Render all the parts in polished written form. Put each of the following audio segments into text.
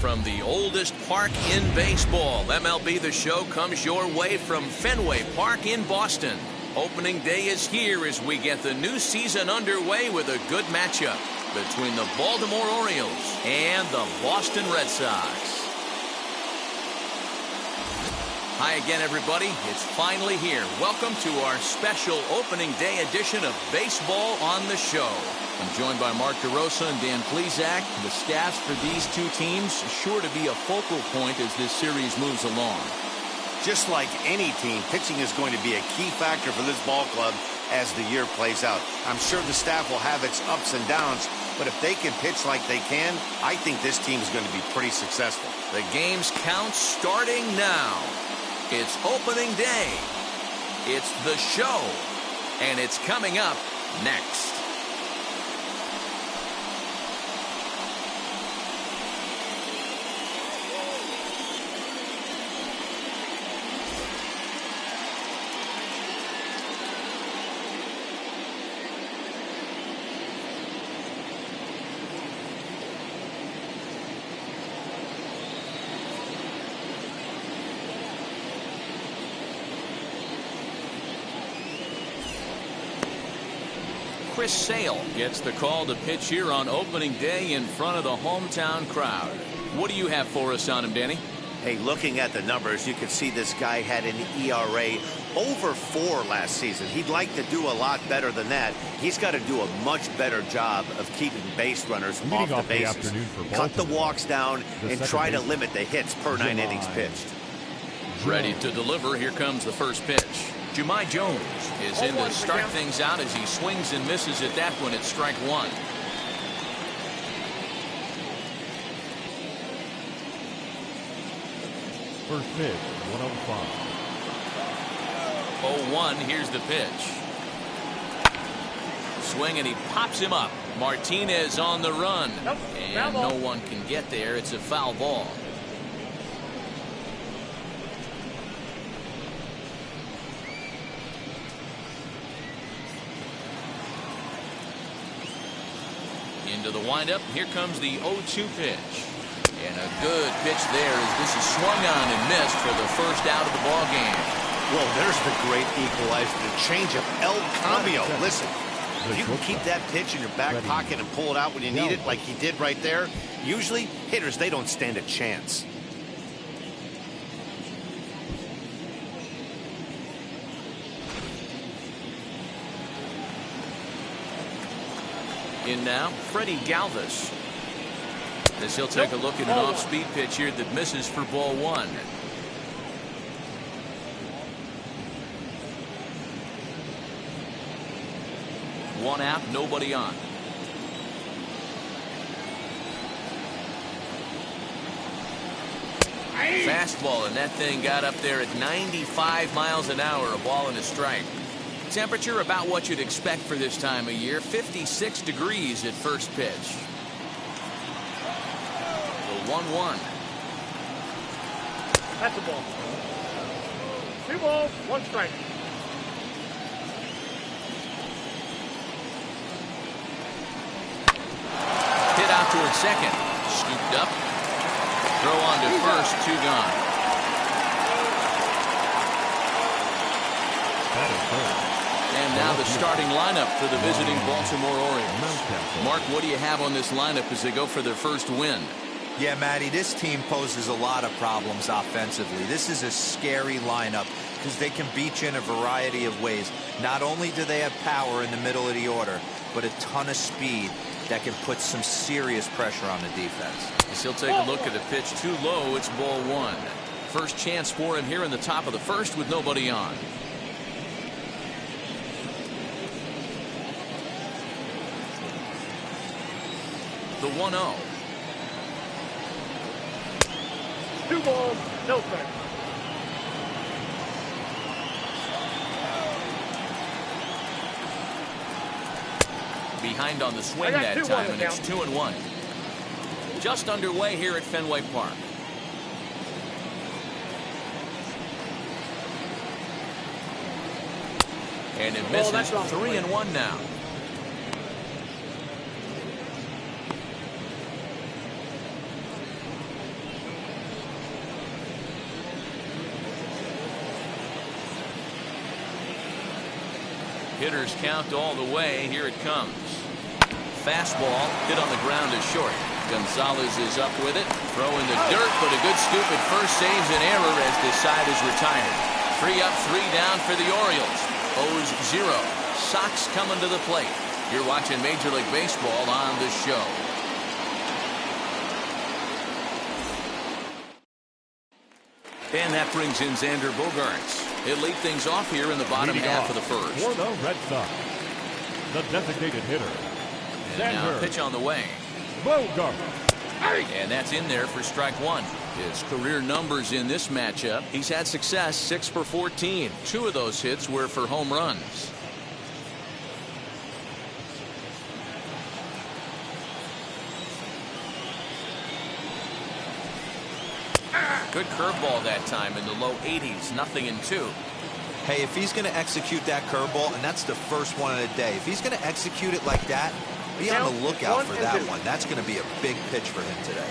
from the oldest park in baseball. MLB The Show comes your way from Fenway Park in Boston. Opening day is here as we get the new season underway with a good matchup between the Baltimore Orioles and the Boston Red Sox. Hi again, everybody. It's finally here. Welcome to our special opening day edition of Baseball on the Show. I'm joined by Mark DeRosa and Dan Plesac. The staffs for these two teams sure to be a focal point as this series moves along. Just like any team, pitching is going to be a key factor for this ball club as the year plays out. I'm sure the staff will have its ups and downs, but if they can pitch like they can, I think this team is going to be pretty successful. The game's count starting now. It's opening day. It's the show. And it's coming up next. Chris Sale gets the call to pitch here on opening day in front of the hometown crowd. What do you have for us on him, Danny? Hey, looking at the numbers, you can see this guy had an ERA over 4 last season. He'd like to do a lot better than that. He's got to do a much better job of keeping base runners off the bases. Cut the walks down and try to limit the hits per 9 innings pitched. Ready to deliver. Here comes the first pitch. Jahmai Jones is in to start things out as he swings and misses at that one at strike one. First pitch, 105. 0-1, here's the pitch. Swing and he pops him up. Martinez on the run. And no one can get there. It's a foul ball. Into the windup. Here comes the 0-2 pitch. And a good pitch there as this is swung on and missed for the first out of the ball game. Well, there's the great equalizer, the changeup, El Cambio. Listen, if you can keep that pitch in your back pocket and pull it out when you need it like he did right there, usually hitters, they don't stand a chance. In now, Freddie Galvez. As he'll take a look at an off-speed pitch here that misses for ball one. One out, nobody on. Fastball, and that thing got up there at 95 miles an hour, a ball and a strike. Temperature about what you'd expect for this time of year, 56 degrees at first pitch. The 1-1. That's a ball. 2 balls, 1 strike. Hit out toward second. Scooped up. Throw on to first, 2 gone. And now the starting lineup for the visiting Baltimore Orioles. Mark, what do you have on this lineup as they go for their first win? Yeah, Matty, this team poses a lot of problems offensively. This is a scary lineup because they can beat you in a variety of ways. Not only do they have power in the middle of the order, but a ton of speed that can put some serious pressure on the defense. As he'll take a look at the pitch too low, it's ball one. First chance for him here in the top of the first with nobody on. The 1-0. 2 balls, no strikes. Behind on the swing that time, and it's 2-1. Just underway here at Fenway Park. And it misses. 3-1 now. Hitters count all the way. Here it comes. Fastball hit on the ground is short. Gonzalez is up with it. Throw in the dirt, but a good scoop at first saves an error as this side is retired. 3 up, 3 down for the Orioles. O's 0. Sox coming to the plate. You're watching Major League Baseball on the show. And that brings in Xander Bogaerts. He'll lead things off here in the bottom half of the first. For the Red Sox, the designated hitter, And now pitch on the way. Bogaerts. And that's in there for strike 1. His career numbers in this matchup, he's had success 6 for 14. 2 of those hits were for home runs. Good curveball that time in the low 80s. 0-2. Hey, if he's going to execute that curveball, and that's the first one of the day, if he's going to execute it like that, be on the lookout for that one. That's going to be a big pitch for him today.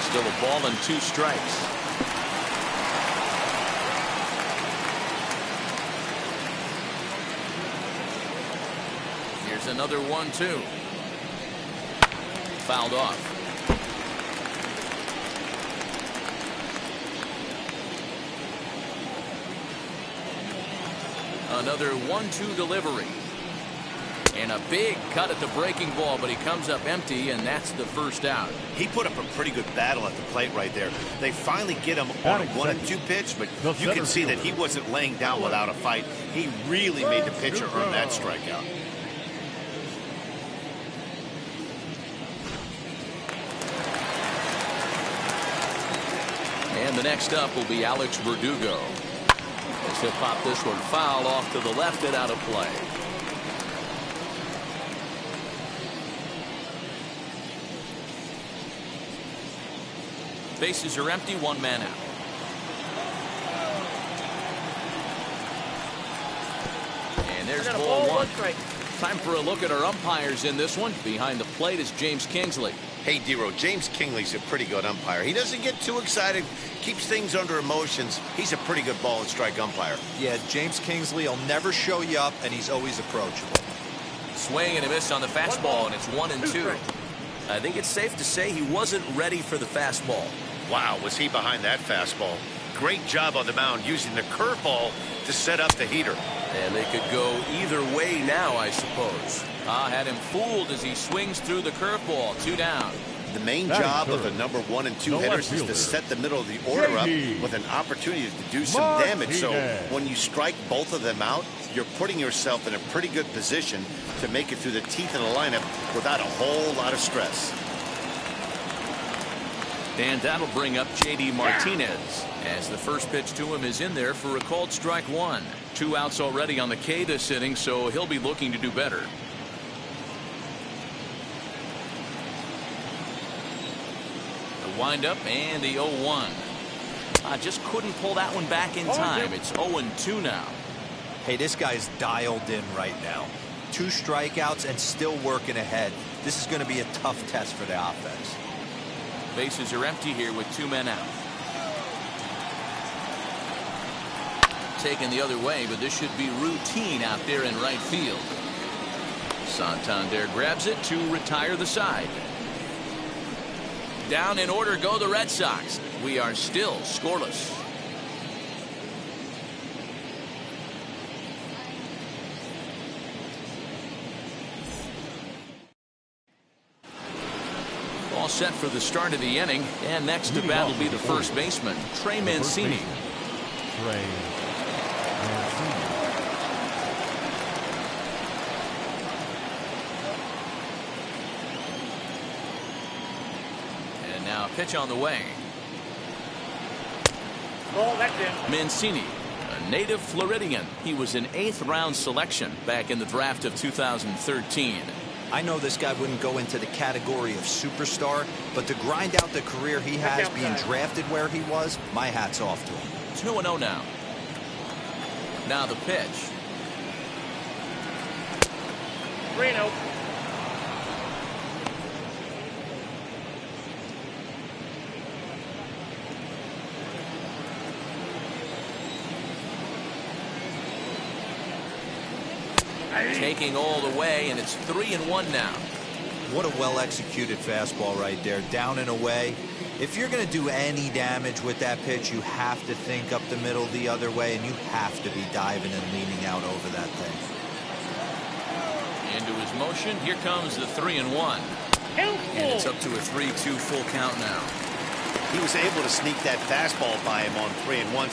Still a ball and 2 strikes. Here's another 1-2. Fouled off. Another 1-2 delivery. And a big cut at the breaking ball, but he comes up empty, and that's the first out. He put up a pretty good battle at the plate right there. They finally get him on a 1-2 pitch, but you can see that he wasn't laying down without a fight. He really made the pitcher earn that strikeout. And the next up will be Alex Verdugo. As he'll pop this one foul off to the left and out of play. Bases are empty, 1 man out. And there's ball 1. Time for a look at our umpires in this one. Behind the plate is James Kingsley. Hey, Dero, James Kingley's a pretty good umpire. He doesn't get too excited, keeps things under emotions. He's a pretty good ball and strike umpire. Yeah, James Kingsley will never show you up, and he's always approachable. Swing and a miss on the fastball, and it's 1-2. I think it's safe to say he wasn't ready for the fastball. Wow, was he behind that fastball? Great job on the mound using the curveball to set up the heater. And they could go either way now, I suppose. Had him fooled as he swings through the curveball. 2 down. The main job of a number 1 and 2 hitters is to set the middle of the order up with an opportunity to do some damage. So when you strike both of them out, you're putting yourself in a pretty good position to make it through the teeth of the lineup without a whole lot of stress. And that'll bring up J.D. Martinez as the first pitch to him is in there for a called strike 1. 2 outs already on the K this inning, so he'll be looking to do better. The windup and the 0-1. Just couldn't pull that one back in time. It's 0-2 now. Hey, this guy's dialed in right now. 2 strikeouts and still working ahead. This is going to be a tough test for the offense. Bases are empty here with 2 men out. Taken the other way, but this should be routine out there in right field. Santander grabs it to retire the side. Down in order go the Red Sox. We are still scoreless. All set for the start of the inning, and next to bat will be the first baseman, Trey Mancini. And now pitch on the way. Ball, that's in. Mancini, a native Floridian. He was an 8th round selection back in the draft of 2013. I know this guy wouldn't go into the category of superstar, but to grind out the career he has being drafted where he was, my hat's off to him. 2-0 now. Now the pitch. Reno. Taking all the way, and it's 3-1 now. What a well-executed fastball right there, down and away. If you're going to do any damage with that pitch, you have to think up the middle the other way, and you have to be diving and leaning out over that thing. Into his motion, here comes the 3-1. And it's up to a 3-2 full count now. He was able to sneak that fastball by him on 3-1,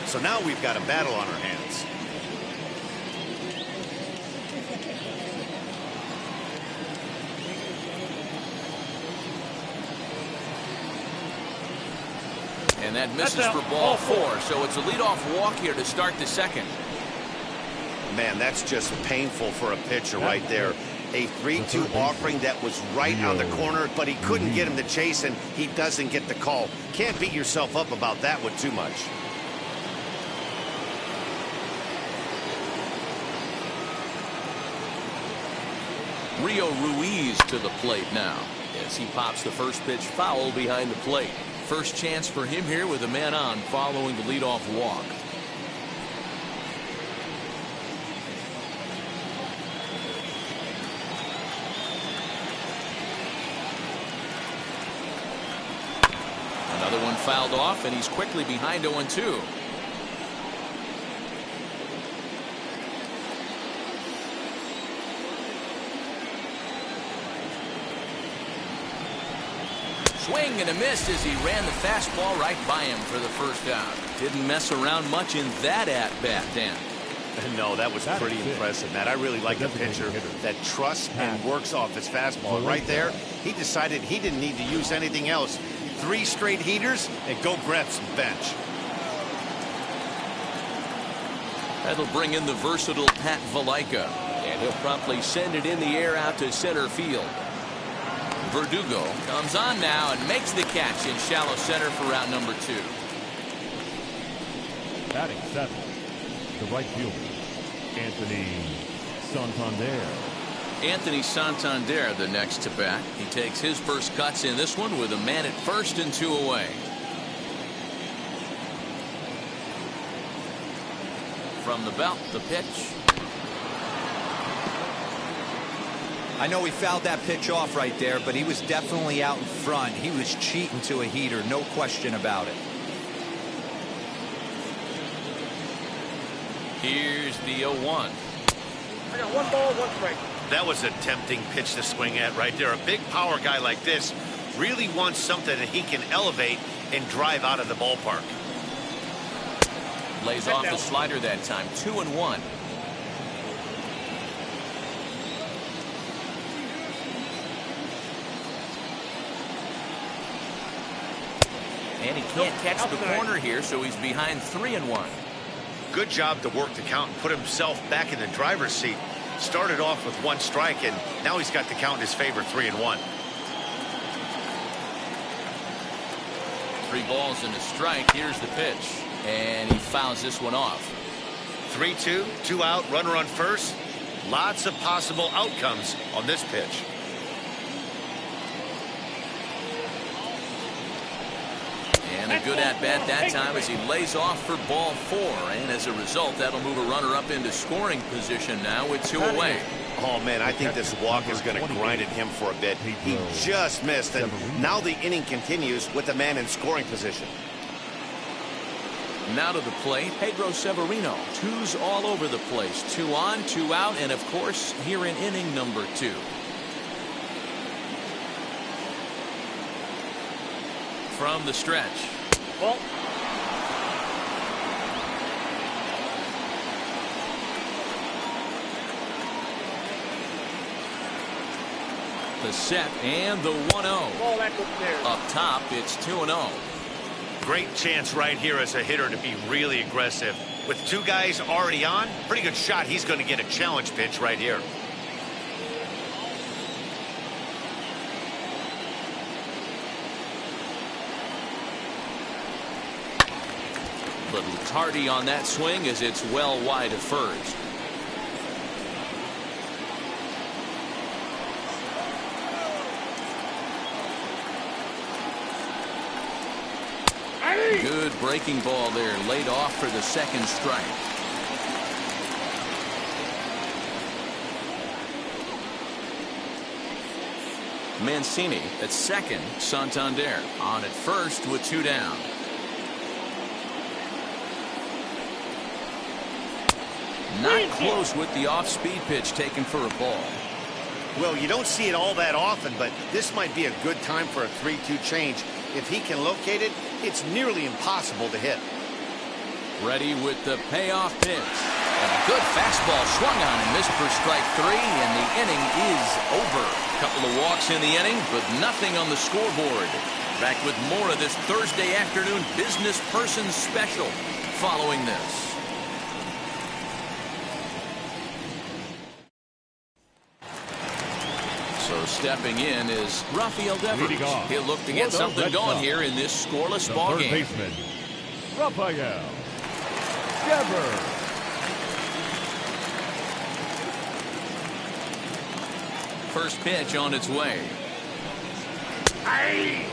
so now we've got a battle on our hands. And that misses for ball 4, so it's a leadoff walk here to start the second. Man, that's just painful for a pitcher right there. A 3-2 offering that was right on the corner, but he couldn't get him to chase, and he doesn't get the call. Can't beat yourself up about that one too much. Rio Ruiz to the plate now as he pops the first pitch foul behind the plate. First chance for him here with a man on following the leadoff walk. Another one fouled off, and he's quickly behind 0-2. Swing and a miss as he ran the fastball right by him for the first out. Didn't mess around much in that at-bat, Dan. No, that was pretty impressive, Matt. I really like a pitcher that trusts and works off his fastball. Right there, he decided he didn't need to use anything else. 3 straight heaters and go grab some bench. That'll bring in the versatile Pat Valaika, and he'll promptly send it in the air out to center field. Verdugo comes on now and makes the catch in shallow center for route number 2. Batting 7, the right fielder, Anthony Santander. Anthony Santander, the next to bat. He takes his first cuts in this one with a man at first and 2 away. From the belt, the pitch. I know he fouled that pitch off right there, but he was definitely out in front. He was cheating to a heater, no question about it. Here's the 0-1. I got 1 ball, 1 strike. That was a tempting pitch to swing at right there. A big power guy like this really wants something that he can elevate and drive out of the ballpark. Lays off the slider that time. 2-1. And he can't catch the corner here, so he's behind 3-1. Good job to work the count and put himself back in the driver's seat. Started off with 1 strike, and now he's got the count in his favor, 3-1. 3 balls and a strike. Here's the pitch, and he fouls this one off. 3-2, 2 out, runner on first. Lots of possible outcomes on this pitch. And a good at-bat that time as he lays off for ball 4. And as a result, that'll move a runner up into scoring position now with 2 away. Oh, man, I think this walk is going to grind at him for a bit. He just missed, and now the inning continues with the man in scoring position. Now to the plate, Pedro Severino. 2s all over the place. 2 on, 2 out, and of course, here in inning number 2. From the stretch. Well, The set and the 1-0. ball that goes there. Up top, it's 2-0. Great chance right here as a hitter to be really aggressive. With 2 guys already on, pretty good shot. He's going to get a challenge pitch right here. Little tardy on that swing as it's well wide of first. Good breaking ball there, laid off for the 2nd strike. Mancini at second. Santander on at first with 2 down. Not close with the off-speed pitch taken for a ball. Well, you don't see it all that often, but this might be a good time for a 3-2 change. If he can locate it, it's nearly impossible to hit. Ready with the payoff pitch. And a good fastball swung on and missed for strike 3, and the inning is over. A couple of walks in the inning, but nothing on the scoreboard. Back with more of this Thursday afternoon business person special following this. So stepping in is Rafael Devers. He'll look to get something going here in this scoreless ball game. Baseman, Rafael Devers. First pitch on its way. Hey,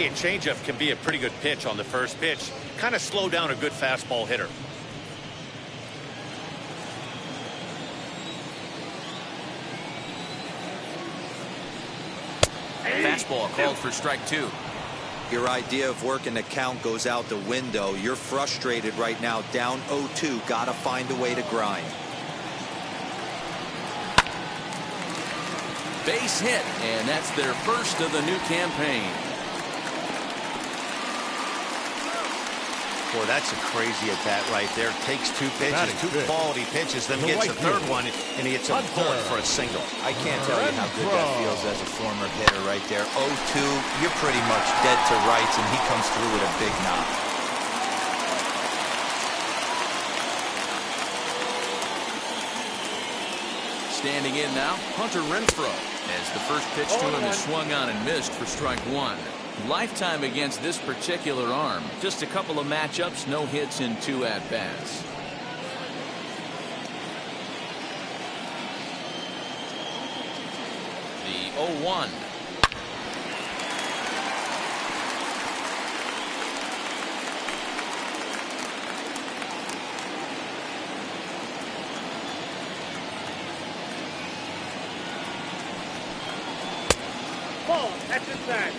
a changeup can be a pretty good pitch on the first pitch. Kind of slow down a good fastball hitter. Fastball called for strike 2. Your idea of working the count goes out the window. You're frustrated right now, down 0-2. Got to find a way to grind. Base hit, and that's their first of the new campaign. Boy, that's a crazy at bat right there. Takes 2 pitches, 2 quality pitches, then gets a third one, and he hits a bullet for a single. I can't tell you how good that feels as a former hitter right there. 0-2, you're pretty much dead to rights, and he comes through with a big knock. Standing in now, Hunter Renfro, as the first pitch to him is swung on and missed for strike 1. Lifetime against this particular arm. Just a couple of matchups, no hits in 2 at-bats. The 0-1. Ball, that's his back.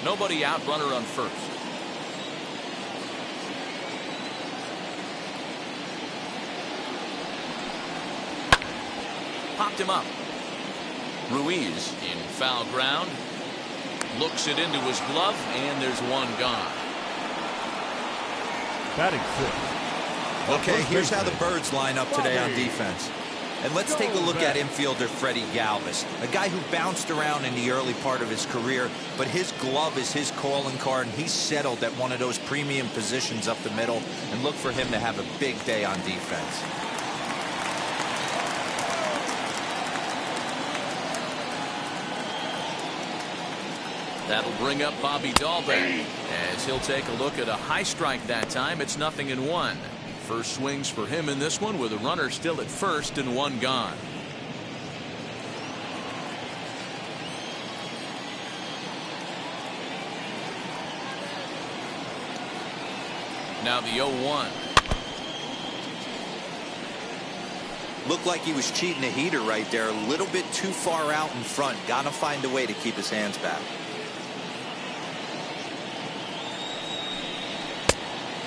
Nobody out, runner on first. Popped him up. Ruiz in foul ground. Looks it into his glove, and there's one gone. Batting 6. Okay, here's how the Birds line up today on defense. And let's take a look at infielder Freddie Galvez, a guy who bounced around in the early part of his career, but his glove is his calling card, and he's settled at one of those premium positions up the middle, and look for him to have a big day on defense. That'll bring up Bobby Dahlbeck, as he'll take a look at a high strike that time. It's 0-1. First swings for him in this one with a runner still at first and one gone. Now the 0-1. Looked like he was cheating a heater right there. A little bit too far out in front. Got to find a way to keep his hands back.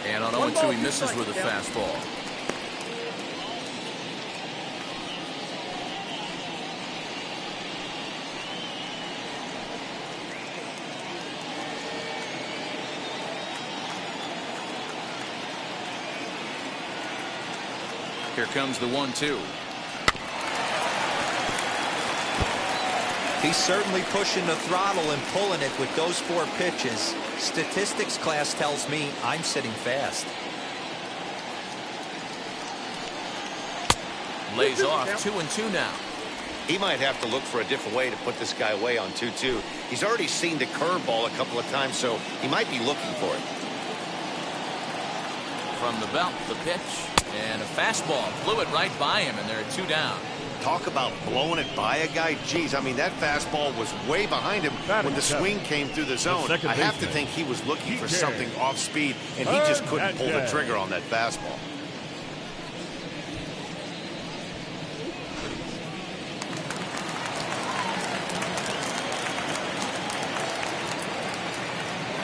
And on 0-2 he misses with a fastball. Here comes the 1-2. He's certainly pushing the throttle and pulling it with those 4 pitches. Statistics class tells me I'm sitting fast. Lays off 2-2 now. He might have to look for a different way to put this guy away on 2-2. He's already seen the curveball a couple of times, so he might be looking for it. From the belt, the pitch, and a fastball. Flew it right by him, and they're 2 down. Talk about blowing it by a guy. Geez, I mean, that fastball was way behind him when the swing came through the zone. I have to think he was looking for something off speed, and he just couldn't pull the trigger on that fastball.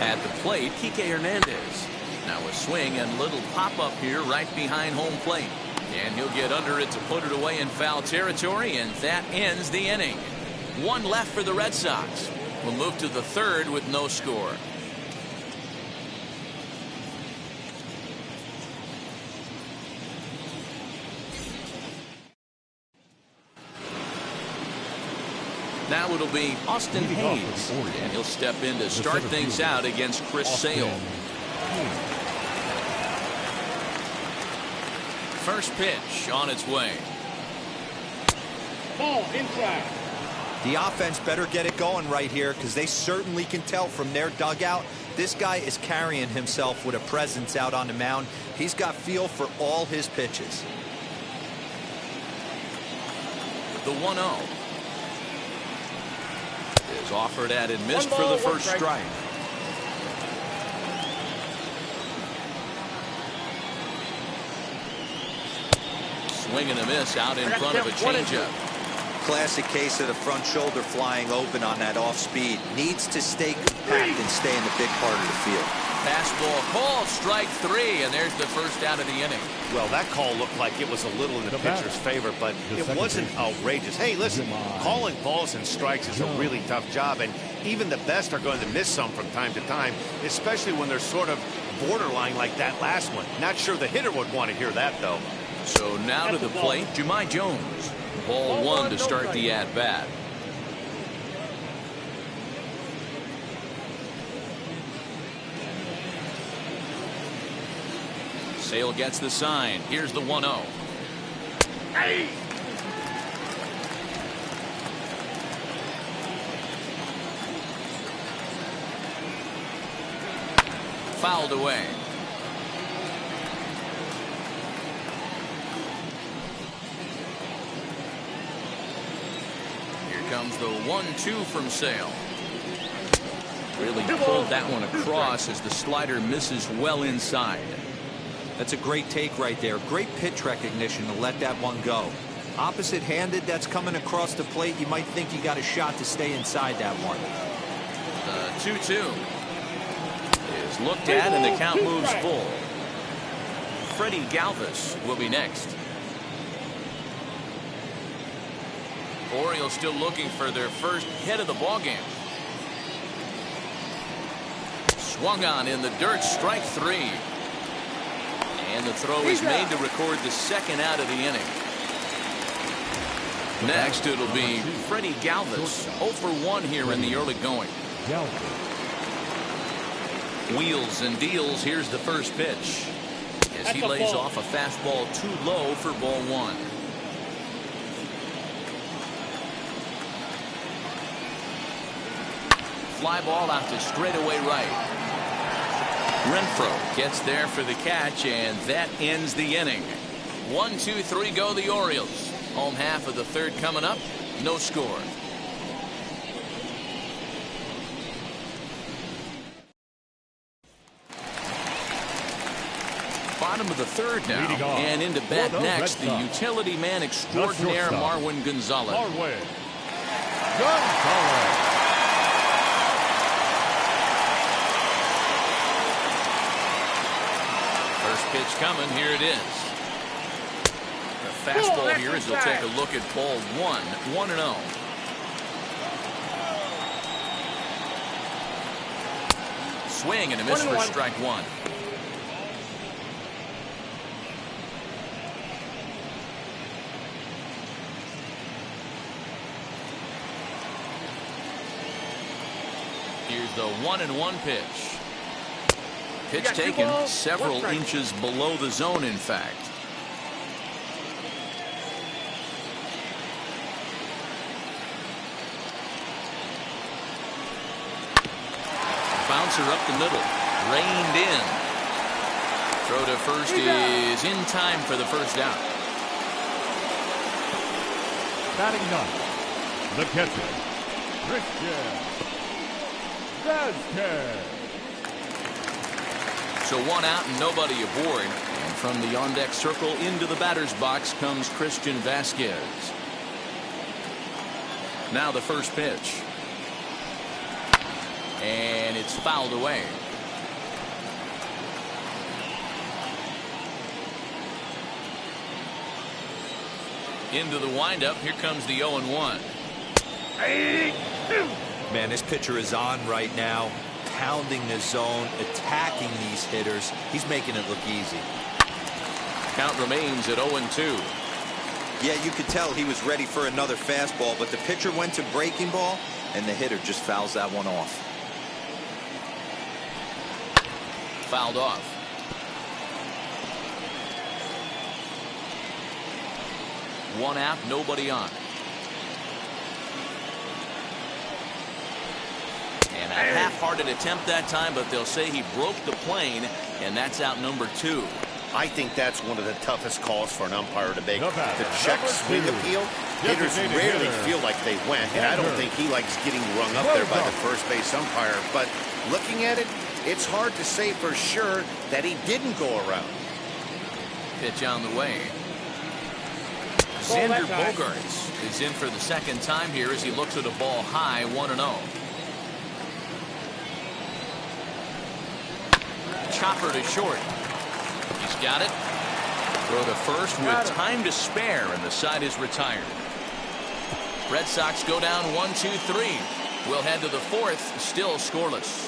At the plate, Kike Hernandez. Now a swing and little pop-up here right behind home plate. And he'll get under it to put it away in foul territory, and that ends the inning. One left for the Red Sox. We'll move to the third with no score. Now it'll be Austin Hayes, and he'll step in to start things out against Chris Sale. First pitch on its way. Ball inside. The offense better get it going right here, because they certainly can tell from their dugout this guy is carrying himself with a presence out on the mound. He's got feel for all his pitches. The 1-0 is offered at and missed for the first strike. Swing and a miss out in front of a changeup. Classic case of the front shoulder flying open on that off speed. Needs to stay compact and stay in the big part of the field. Fastball called, strike three, and there's the first out of the inning. Well, that call looked like it was a little in the pitcher's favor, but it wasn't outrageous. Hey, listen, calling balls and strikes is a really tough job, and even the best are going to miss some from time to time, especially when they're sort of borderline like that last one. Not sure the hitter would want to hear that, though. So now to the plate, Jahmai Jones. Ball one to start the at-bat. Sale gets the sign. Here's the 1-0. Hey! Fouled away. Comes the 1-2 from Sale. Really pulled that one across as the slider misses well inside. That's a great take right there. Great pitch recognition to let that one go. Opposite handed, that's coming across the plate. You might think you got a shot to stay inside that one. The 2-2 is looked at and the count moves full. Freddie Galvez will be next. Orioles still looking for their first hit of the ballgame. Swung on in the dirt, strike three. And the throw is made to record the second out of the inning. Next, it'll be Freddie Galvez, 0 for 1 here in the early going. Wheels and deals. Here's the first pitch as he lays off a fastball too low for ball one. Fly ball out to straightaway right. Renfro gets there for the catch, and that ends the inning. 1, 2, 3 go the Orioles. Home half of the third coming up. No score. Bottom of the third now, and into bat next, the utility man extraordinaire Marwin Gonzalez. First pitch coming, here it is. The fastball here as he'll take a look at ball one, 1-0. Swing and a miss for strike one. Here's the 1-1 pitch. Pitch taken several inches below the zone, in fact. Bouncer up the middle, reined in. Throw to first is in time for the first out. Batting ninth, the catcher, Christian Vasquez. So 1 out and nobody aboard. And from the on-deck circle into the batter's box comes Christian Vasquez. Now the first pitch. And it's fouled away. Into the windup. Here comes the 0-1. Man, this pitcher is on right now, pounding the zone, attacking these hitters. He's making it look easy. Count remains at 0-2. Yeah, you could tell he was ready for another fastball, but the pitcher went to breaking ball, and the hitter just fouls that one off. Fouled off. One out, nobody on. And a half-hearted attempt that time, but they'll say he broke the plane, and that's out number 2. I think that's one of the toughest calls for an umpire to make. The To check swing appeal, hitters rarely feel like they went, and I don't think he likes getting rung up there by the first base umpire. But looking at it, it's hard to say for sure that he didn't go around. Pitch on the way. Xander Bogaerts is in for the second time here as he looks at a ball high, 1-0. Chopper to short. He's got it. Throw to first with time to spare, and the side is retired. Red Sox go down 1-2-3. We'll head to the fourth, still scoreless.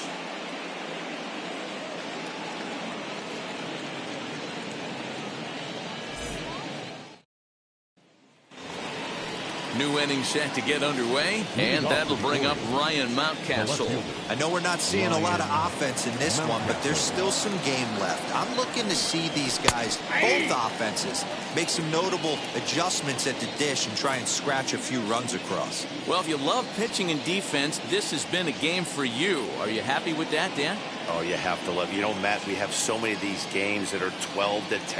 New inning set to get underway, and that'll bring up Ryan Mountcastle. I know we're not seeing a lot of offense in this one, but there's still some game left. I'm looking to see these guys, both offenses, make some notable adjustments at the dish and try and scratch a few runs across. Well, if you love pitching and defense, this has been a game for you. Are you happy with that, Dan? Oh, you have to love. You know, Matt, we have so many of these games that are 12-10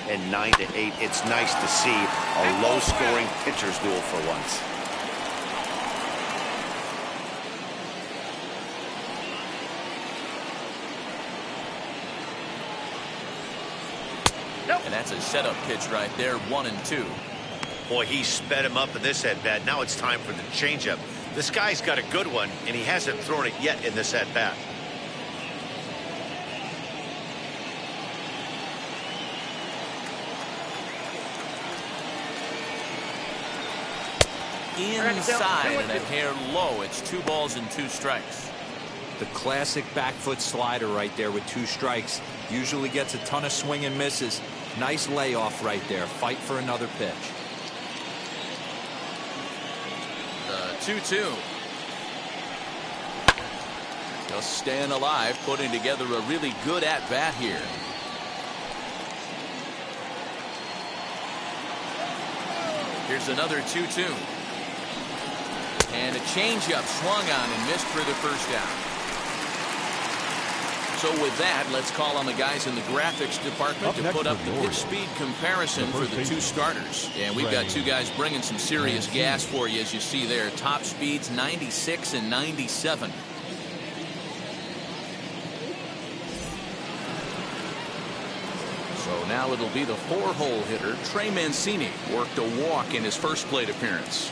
and 9-8. It's nice to see a low-scoring pitcher's duel for once. And that's a setup pitch right there, 1-2. Boy, he sped him up in this at-bat. Now it's time for the changeup. This guy's got a good one, and he hasn't thrown it yet in this at-bat. Inside and a hair low. It's 2 balls and 2 strikes. The classic back foot slider right there with 2 strikes. Usually gets a ton of swing and misses. Nice layoff right there. Fight for another pitch. The 2-2. Just staying alive, putting together a really good at-bat here. Here's another 2-2. And a changeup swung on and missed for the first down. So with that, let's call on the guys in the graphics department to put up the pitch speed comparison for the 2 starters. And we've got 2 guys bringing some serious gas for you, as you see there. Top speeds 96 and 97. So now it'll be the 4-hole hitter, Trey Mancini, worked a walk in his first plate appearance.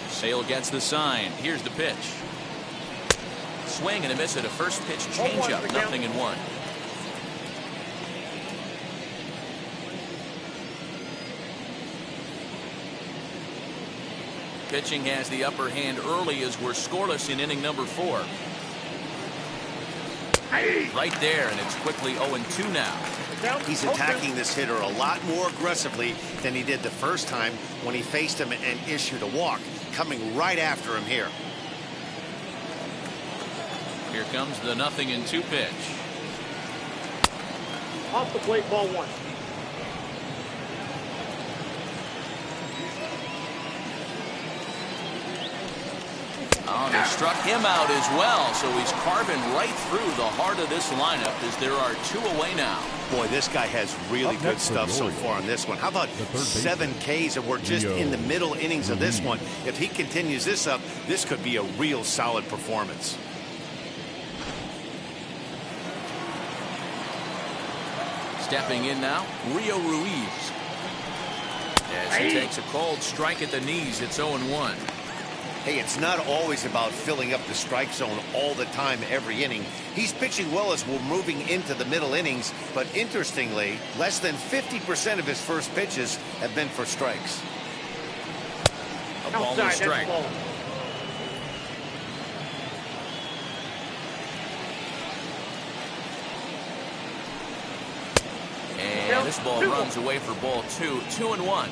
Sale gets the sign. Here's the pitch. Swing and a miss at a first pitch changeup. 0-1. Pitching has the upper hand early as we're scoreless in inning number 4. Right there, and it's quickly 0-2 now. He's attacking this hitter a lot more aggressively than he did the first time when he faced him and issued a walk. Coming right after him here. Here comes the 0-2 pitch. Off the plate, ball 1. Oh, they struck him out as well, so he's carving right through the heart of this lineup as there are 2 away now. Boy, this guy has really good stuff so far on this one. How about 7 Ks, and we're just in the middle innings of this one. If he continues this up, this could be a real solid performance. Stepping in now, Rio Ruiz. As he takes a cold strike at the knees, it's 0-1. Hey, it's not always about filling up the strike zone all the time every inning. He's pitching well as we're moving into the middle innings, but interestingly, less than 50% of his first pitches have been for strikes. A ball and a strike. And this ball runs away for ball 2. 2-1.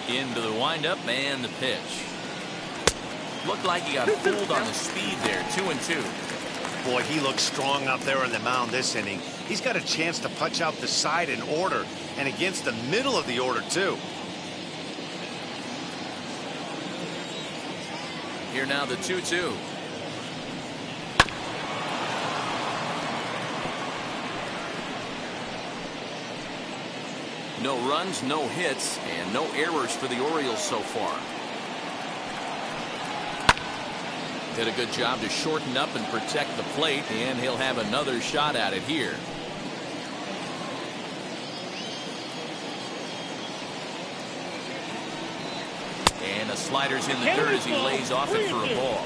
Into the windup and the pitch. Looked like he got fooled on the speed there. 2-2. Boy, he looks strong out there on the mound this inning. He's got a chance to punch out the side in order, and against the middle of the order too. Here now the 2-2. No runs, no hits, and no errors for the Orioles so far. Did a good job to shorten up and protect the plate, and he'll have another shot at it here. And the slider's in the dirt as he lays off it for a ball.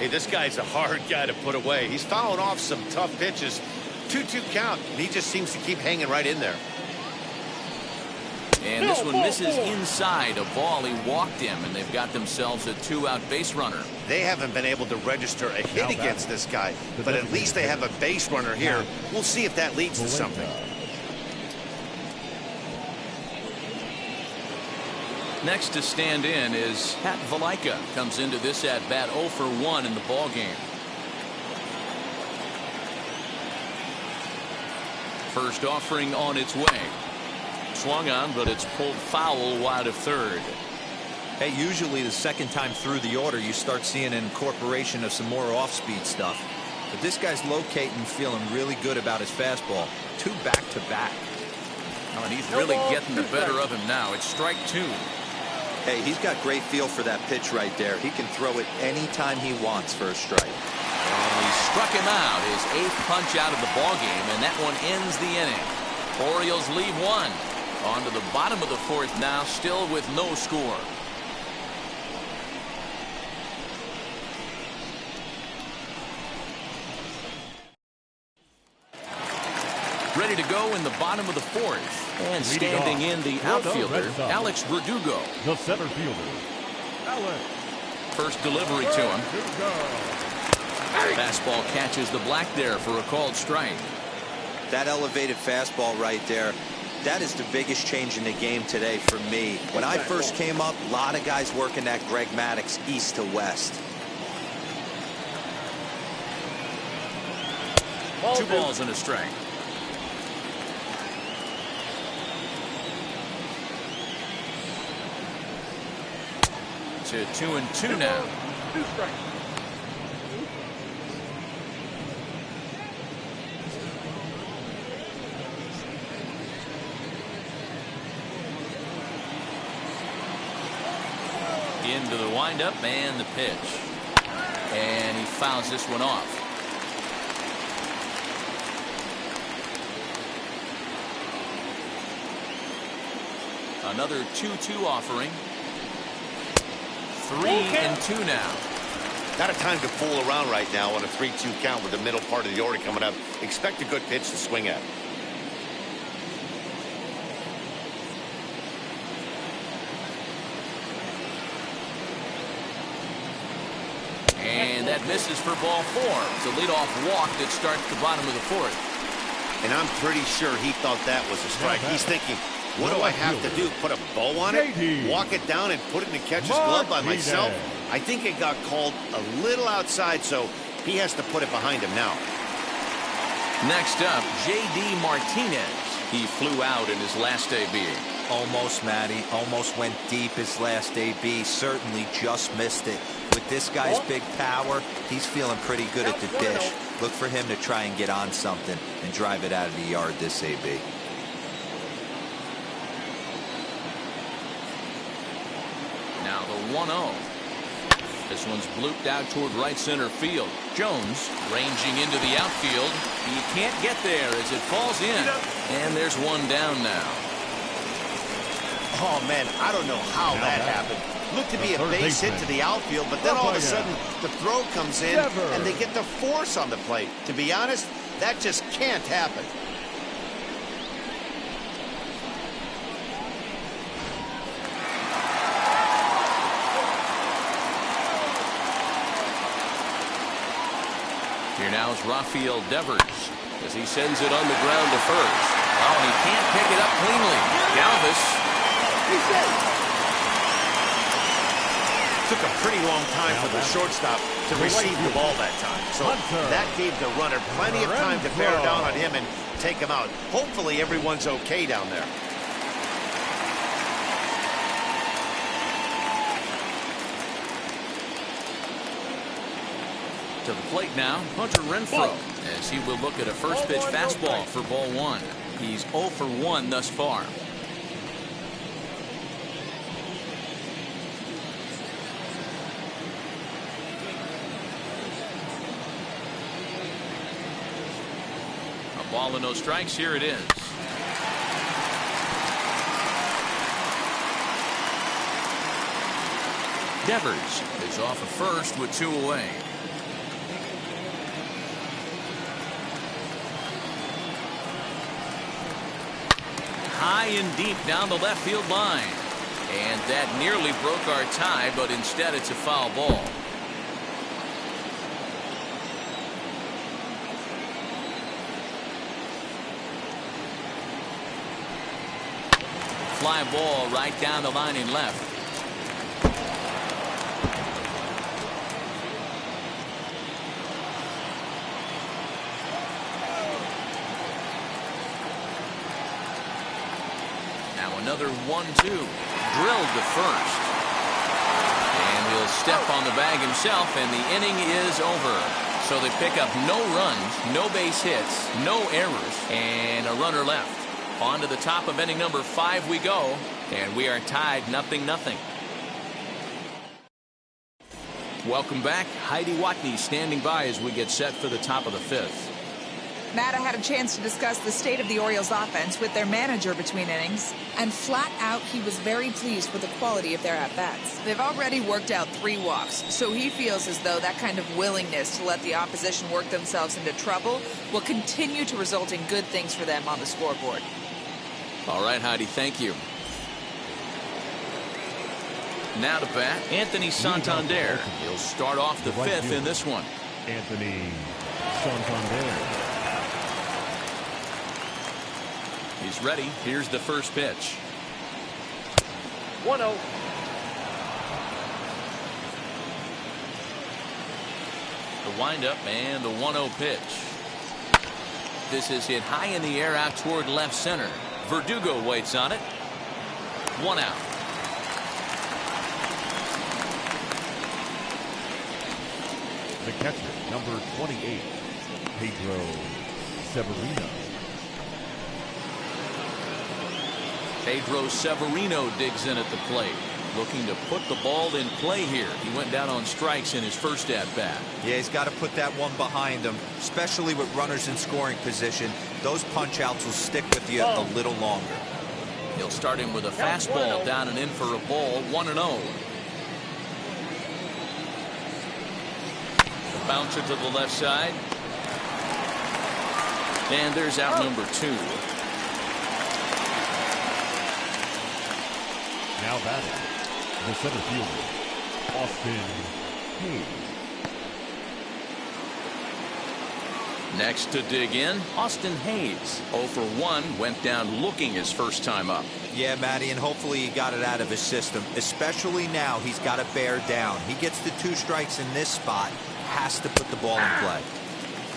Hey, this guy's a hard guy to put away. He's fouling off some tough pitches. 2-2 count, and he just seems to keep hanging right in there. And this one misses inside a ball. He walked him, and they've got themselves a 2-out base runner. They haven't been able to register a hit against this guy, but at least they have a base runner here. We'll see if that leads to something. Next to stand in is Pat Valaika. Comes into this at bat 0 for 1 in the ball game. First offering on its way. Swung on, but it's pulled foul wide of third. Hey, usually the second time through the order you start seeing an incorporation of some more off-speed stuff. But this guy's locating, feeling really good about his fastball. 2 back-to-back. Oh, and he's really getting the better of him now. It's strike 2. Hey, he's got great feel for that pitch right there. He can throw it anytime he wants for a strike. And he struck him out, his 8th punch out of the ball game, and that one ends the inning. Orioles lead 1. On to the bottom of the 4th now, still with no score. Ready to go in the bottom of the 4th. And standing in the outfielder, Alex Verdugo. The center fielder, Alex. First delivery to him. Fastball catches the black there for a called strike. That elevated fastball right there, that is the biggest change in the game today for me. When I first came up, a lot of guys working that Greg Maddux east to west. 2 balls and a strike. To 2-2 now. 2 strikes. Into the windup and the pitch. And he fouls this one off. Another 2-2 offering. 3-2 now. Not a time to fool around right now on a 3-2 count with the middle part of the order coming up. Expect a good pitch to swing at. And that misses for ball 4. It's a leadoff walk that starts the bottom of the 4th. And I'm pretty sure he thought that was a strike. He's thinking, what do I have to do? Put a bow on it? Walk it down and put it in the catcher's glove by myself? I think it got called a little outside, so he has to put it behind him now. Next up, J.D. Martinez. He flew out in his last debut. Almost, Matty. Almost went deep his last AB. Certainly just missed it. With this guy's big power, he's feeling pretty good at the dish. Look for him to try and get on something and drive it out of the yard this AB. Now the 1-0. This one's blooped out toward right center field. Jones ranging into the outfield. He can't get there as it falls in. And there's one down now. Oh, man, I don't know how that happened. Looked to be a base hit to the outfield, but then all of a sudden the throw comes in and they get the force on the plate. To be honest, that just can't happen. Here now is Rafael Devers as he sends it on the ground to first. Oh, and he can't pick it up cleanly. Galvez. Took a pretty long time for the shortstop to receive the ball that time. So that gave the runner plenty of time to bear down on him and take him out. Hopefully everyone's okay down there. To the plate now, Hunter Renfro, as he will look at a first pitch fastball for ball 1. He's 0 for 1 thus far. A ball and no strikes. Here it is. Devers is off of first with 2 away. High and deep down the left field line. And that nearly broke our tie, but instead it's a foul ball. Fly ball right down the line in left. Another 1-2 drilled to first, and he'll step on the bag himself, and the inning is over. So they pick up no runs, no base hits, no errors, and a runner left. On to the top of inning number 5 we go, and we are tied 0-0. Welcome back. Heidi Watney standing by as we get set for the top of the 5th. Matt, I had a chance to discuss the state of the Orioles offense with their manager between innings, and flat out he was very pleased with the quality of their at-bats. They've already worked out 3 walks, so he feels as though that kind of willingness to let the opposition work themselves into trouble will continue to result in good things for them on the scoreboard. All right, Heidi, thank you. Now to bat, Anthony Santander. He'll start off the 5th in this one. Anthony Santander. He's ready. Here's the first pitch. 1-0. The windup and the 1-0 pitch. This is hit high in the air out toward left center. Verdugo waits on it. 1 out. The catcher, number 28, Pedro Severino. Pedro Severino digs in at the plate, looking to put the ball in play here. He went down on strikes in his first at-bat. Yeah, he's got to put that one behind him, especially with runners in scoring position. Those punch-outs will stick with you a little longer. He'll start him with a fastball down and in for a ball, 1-0. The bouncer to the left side. And there's out number 2. Now batting, the center fielder, Austin Hayes. Next to dig in, Austin Hayes. 0 for 1, went down looking his first time up. Yeah, Matty, and hopefully he got it out of his system. Especially now, he's got to bear down. He gets the 2 strikes in this spot, has to put the ball in play.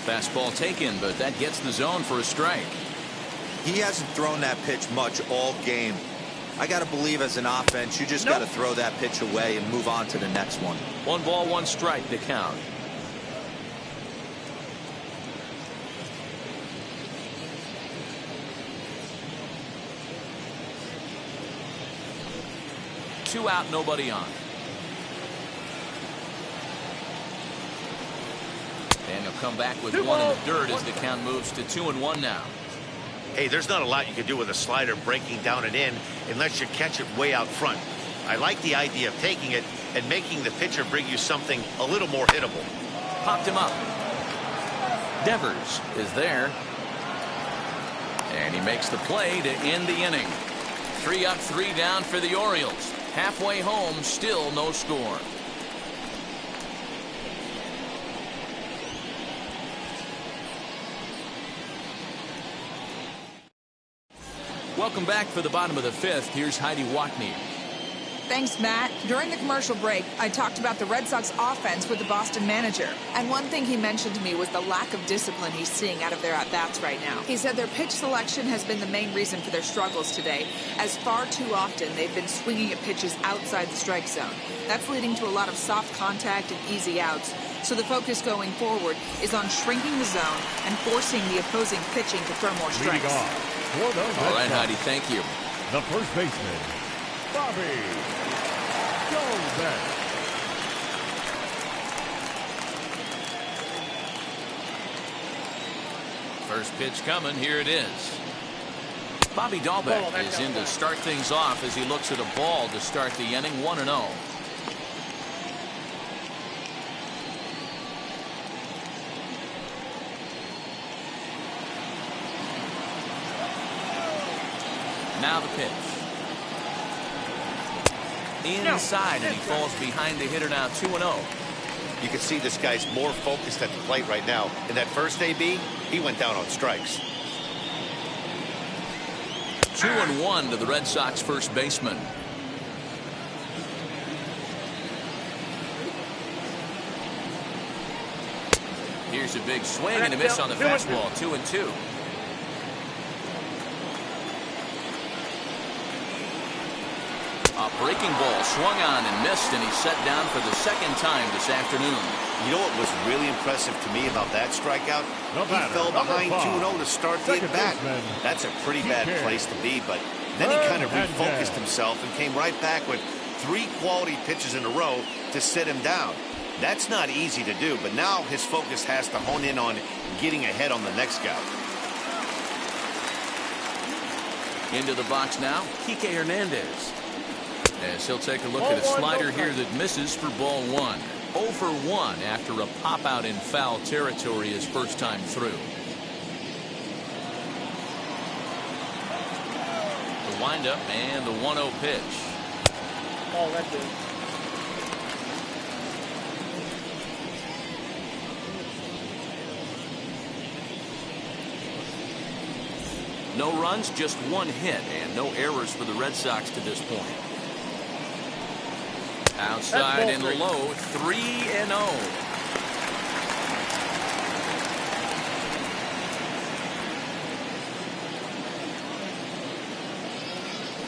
Fastball taken, but that gets the zone for a strike. He hasn't thrown that pitch much all game. I got to believe as an offense, you just got to throw that pitch away and move on to the next one. 1 ball, 1 strike to count. Two out, nobody on. And he'll come back with 1 in the dirt as the count moves to 2-1 now. Hey, there's not a lot you can do with a slider breaking down and in unless you catch it way out front. I like the idea of taking it and making the pitcher bring you something a little more hittable. Popped him up. Devers is there. And he makes the play to end the inning. 3 up, 3 down for the Orioles. Halfway home, still no score. Welcome back for the bottom of the 5th. Here's Heidi Watney. Thanks, Matt. During the commercial break, I talked about the Red Sox offense with the Boston manager. And one thing he mentioned to me was the lack of discipline he's seeing out of their at-bats right now. He said their pitch selection has been the main reason for their struggles today, as far too often they've been swinging at pitches outside the strike zone. That's leading to a lot of soft contact and easy outs. So the focus going forward is on shrinking the zone and forcing the opposing pitching to throw more strikes. Leading off for the All right, Red Heidi, Sox, thank you. the first baseman, Bobby Galvez. First pitch coming. Here it is. Bobby Dahlbeck is in to start things off as he looks at a ball to start the inning. 1-0. Now the pitch. Inside, and he falls behind the hitter now. 2-0. You can see this guy's more focused at the plate right now. In that first AB, he went down on strikes. 2-1 to the Red Sox first baseman. Here's a big swing and a miss on the fastball. 2-2. A breaking ball swung on and missed, and he's set down for the second time this afternoon. You know what was really impressive to me about that strikeout? He fell behind 2-0 to start the at-bat. That's a pretty bad place to be, but then he kind of refocused himself and came right back with 3 quality pitches in a row to sit him down. That's not easy to do, but now his focus has to hone in on getting ahead on the next guy. Into the box now, Kike Hernandez. As he'll take a look at a slider here that misses for ball 1. 0 for 1 after a pop out in foul territory his first time through. The windup and the 1-0 pitch. Oh, that's it. No runs, just 1 hit, and no errors for the Red Sox to this point. Outside and low, 3-0.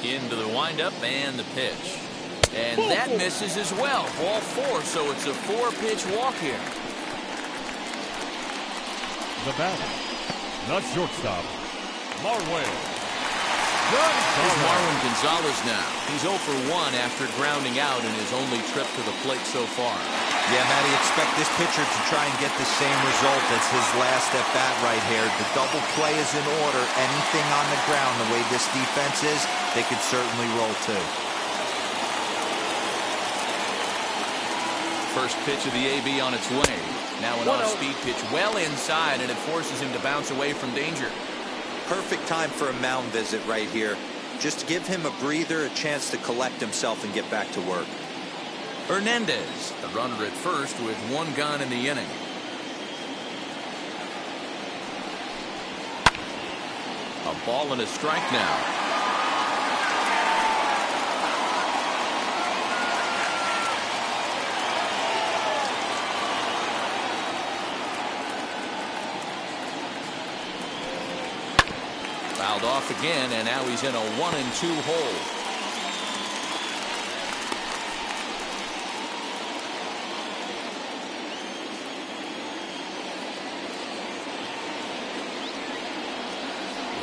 Into the windup and the pitch. And that misses as well. Ball 4, so it's a 4-pitch walk here. The batter, the shortstop, Marwin. Here's Marwin Gonzalez now. He's 0 for 1 after grounding out in his only trip to the plate so far. Yeah, Matty, expect this pitcher to try and get the same result as his last at-bat right here. The double play is in order. Anything on the ground, the way this defense is, they could certainly roll too. First pitch of the AB on its way. Now an off-speed pitch well inside, and it forces him to bounce away from danger. Perfect time for a mound visit right here. Just to give him a breather, a chance to collect himself and get back to work. Hernandez, the runner at first with 1 gone in the inning. A ball and a strike now. Fouled off again, and now he's in a 1-2 hole.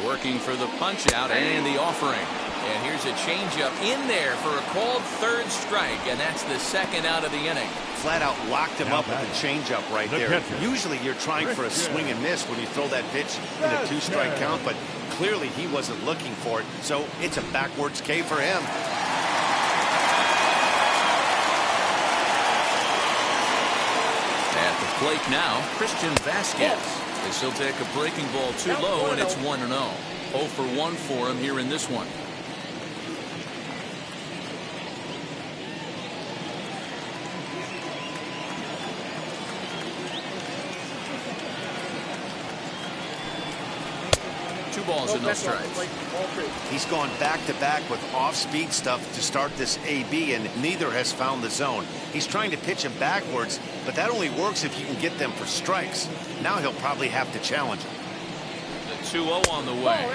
Working for the punch out and the offering. And here's a changeup in there for a called third strike, and that's the second out of the inning. Flat out locked him up with a changeup right there. Usually you're trying for a swing and miss when you throw that pitch in a 2-strike count, but clearly he wasn't looking for it, so it's a backwards K for him. At the plate now, Christian Vasquez. As he'll take a breaking ball too low, and it's 1-0. 0 for 1 for him here in this one. Two balls and no strikes. He's gone back-to-back with off-speed stuff to start this AB, and neither has found the zone. He's trying to pitch him backwards, but that only works if you can get them for strikes. Now he'll probably have to challenge him. The 2-0 on the way.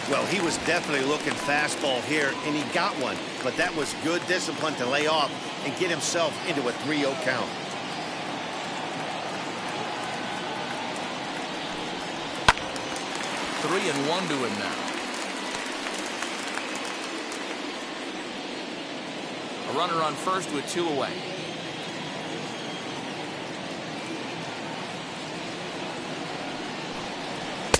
Well, he was definitely looking fastball here, and he got one, but that was good discipline to lay off and get himself into a 3-0 count. Three and 1 to him now. A runner on first with 2 away.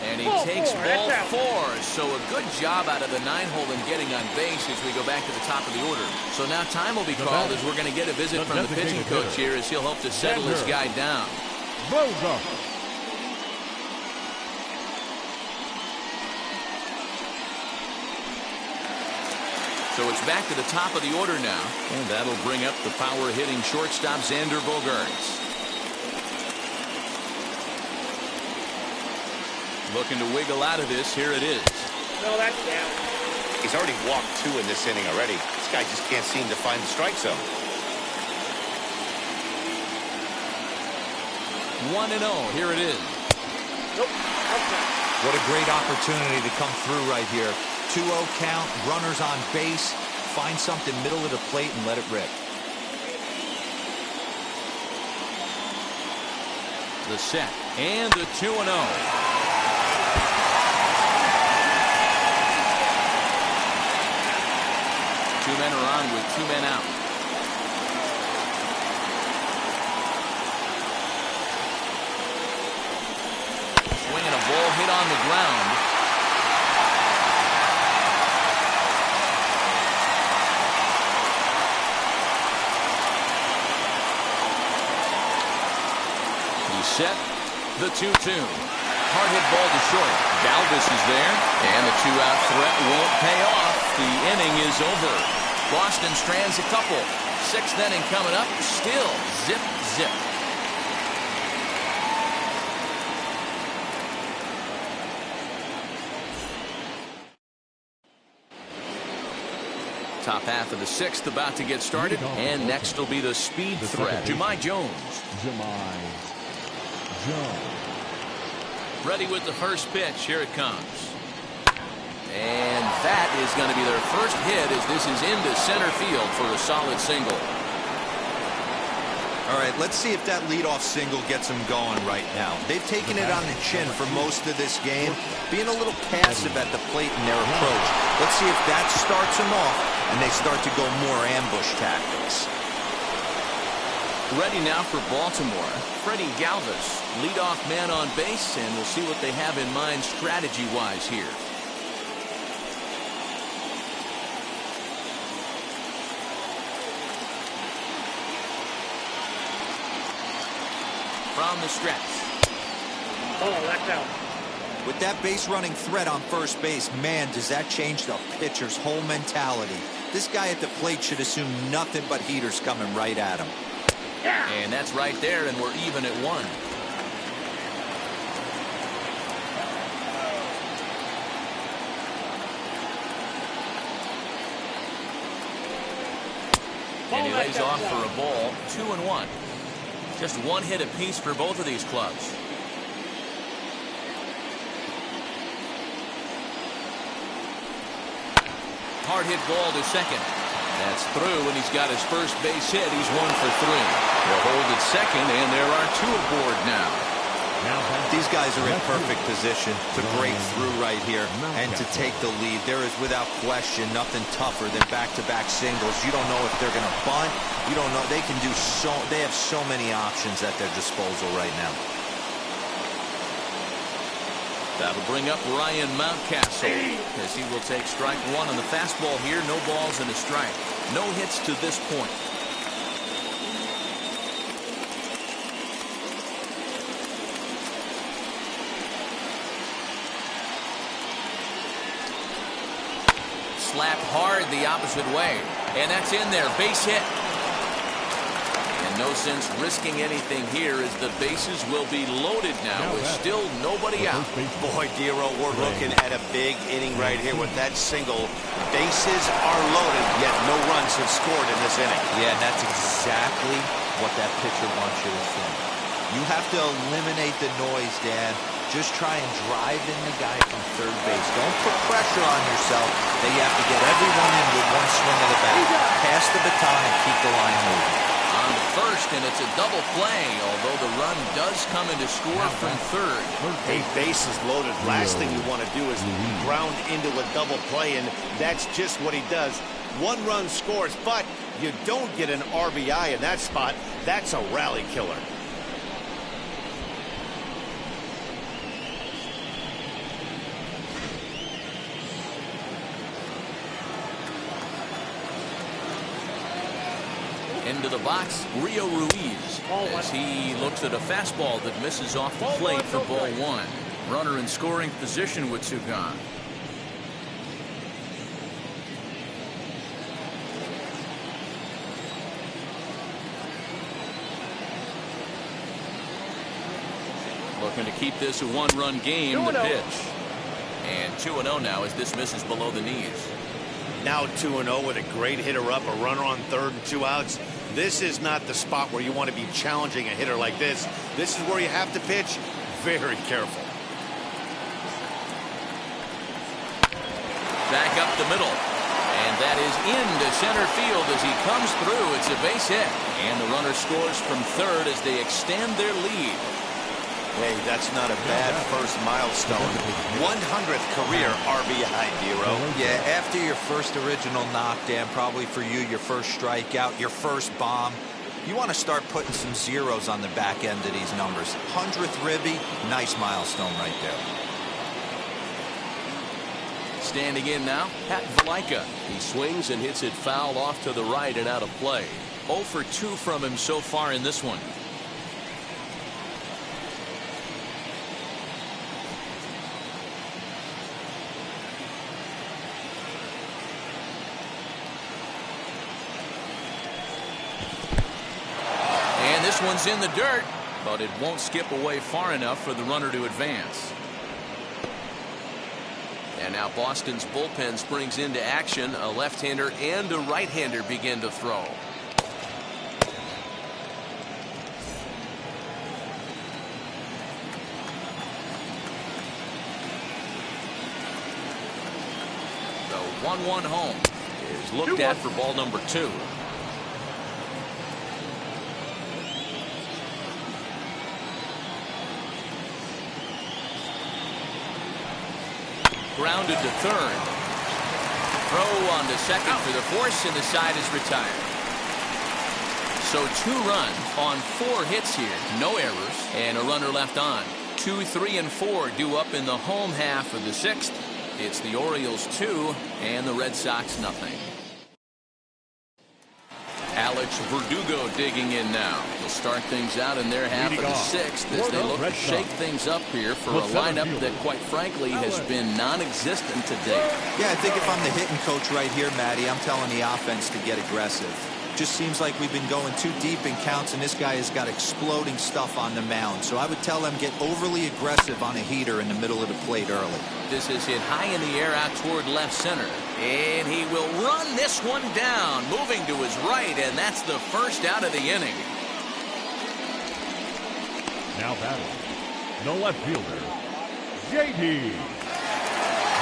And he takes ball 4. So a good job out of the 9-hole in getting on base as we go back to the top of the order. So now time will be called as we're going to get a visit from the pitching coach here as he'll hope to settle his guy down. So it's back to the top of the order now, and that'll bring up the power-hitting shortstop Xander Bogaerts. Looking to wiggle out of this. Here it is. No, that's down. He's already walked 2 in this inning already. This guy just can't seem to find the strike zone. 1-0. Here it is. Nope. Okay. What a great opportunity to come through right here. 2-0 count, runners on base, find something middle of the plate and let it rip. The set and the 2-0. Two men are on with 2 men out. Swinging a ball hit on the ground. Set the 2-2. Hard hit ball to short. Galvez is there, and the 2-out threat won't pay off. The inning is over. Boston strands a couple. 6th inning coming up. Still zip zip. Top half of the 6th about to get started, and next will be the speed threat. Jahmai Jones. Ready with the first pitch. Here it comes. And that is going to be their first hit as this is into center field for a solid single. All right, let's see if that leadoff single gets them going right now. They've taken it on the chin for most of this game, being a little passive at the plate in their approach. Let's see if that starts them off and they start to go more ambush tactics. Ready now for Baltimore, Freddie Galvez, leadoff man on base, and we'll see what they have in mind strategy-wise here. From the stretch. Oh, that's out. With that base-running threat on first base, man, does that change the pitcher's whole mentality. This guy at the plate should assume nothing but heaters coming right at him. And that's right there, and we're even at 1. And he lays off for a ball. 2-1. Just 1 hit apiece for both of these clubs. Hard hit ball to second. That's through, and he's got his first base hit. He's 1 for 3. They'll hold at second, and there are 2 aboard now. These guys are in perfect position to break through right here and to take the lead. There is without question nothing tougher than back-to-back singles. You don't know if they're going to bunt. You don't know. They can do so. They have so many options at their disposal right now. That'll bring up Ryan Mountcastle as he will take strike one on the fastball here. No balls and a strike. No hits to this point. Slapped hard the opposite way. And that's in there. Base hit. And no sense risking anything here as the bases will be loaded now with still nobody out. Boy, Dero, we're looking at a big inning right here with that single. Bases are loaded, yet no runs have scored in this inning. Yeah, and that's exactly what that pitcher wants you to think. You have to eliminate the noise, Dan. Just try and drive in the guy from third base. Don't put pressure on yourself. That you have to get everyone in with one swing of the bat. Pass the baton and keep the line moving. On to first, and it's a double play, although the run does come in to score from third. Hey, bases loaded. Last thing you want to do is ground into a double play, and that's just what he does. One run scores, but you don't get an RBI in that spot. That's a rally killer. Into the box, Rio Ruiz, as he looks at a fastball that misses off the plate for ball one. Runner in scoring position with two gone. Looking to keep this a one-run game. The pitch. And 2-0 now as this misses below the knees. Now 2-0 with a great hitter up, a runner on third and 2 outs. This is not the spot where you want to be challenging a hitter like this. This is where you have to pitch very careful. Back up the middle. And that is into center field as he comes through. It's a base hit. And the runner scores from third as they extend their lead. Hey, that's not a bad first milestone. 100th career RBI, Dero. Yeah, after your first original knock, Dan, probably for you, your first strikeout, your first bomb, you want to start putting some zeros on the back end of these numbers. 100th ribby, nice milestone right there. Standing in now, Pat Valaika. He swings and hits it foul off to the right and out of play. 0 for 2 from him so far in this one. This one's in the dirt, but it won't skip away far enough for the runner to advance. And now Boston's bullpen springs into action. A left-hander and a right-hander begin to throw. The 1-1 home is looked at for ball number 2. Grounded to third. Throw on to second for the force, and the side is retired. So 2 runs on 4 hits here. No errors, and a runner left on. 2, 3, and 4 due up in the home half of the 6th. It's the Orioles 2 and the Red Sox nothing. Alex Verdugo digging in now. They'll start things out in their half of the 6th as they look to shake things up here for a lineup that, quite frankly, has been non-existent today. Yeah, I think if I'm the hitting coach right here, Matty, I'm telling the offense to get aggressive. Just seems like we've been going too deep in counts, and this guy has got exploding stuff on the mound. So I would tell them get overly aggressive on a heater in the middle of the plate early. This is hit high in the air out toward left center. And he will run this one down, moving to his right, and that's the first out of the inning. Now batting, the left fielder, J.D.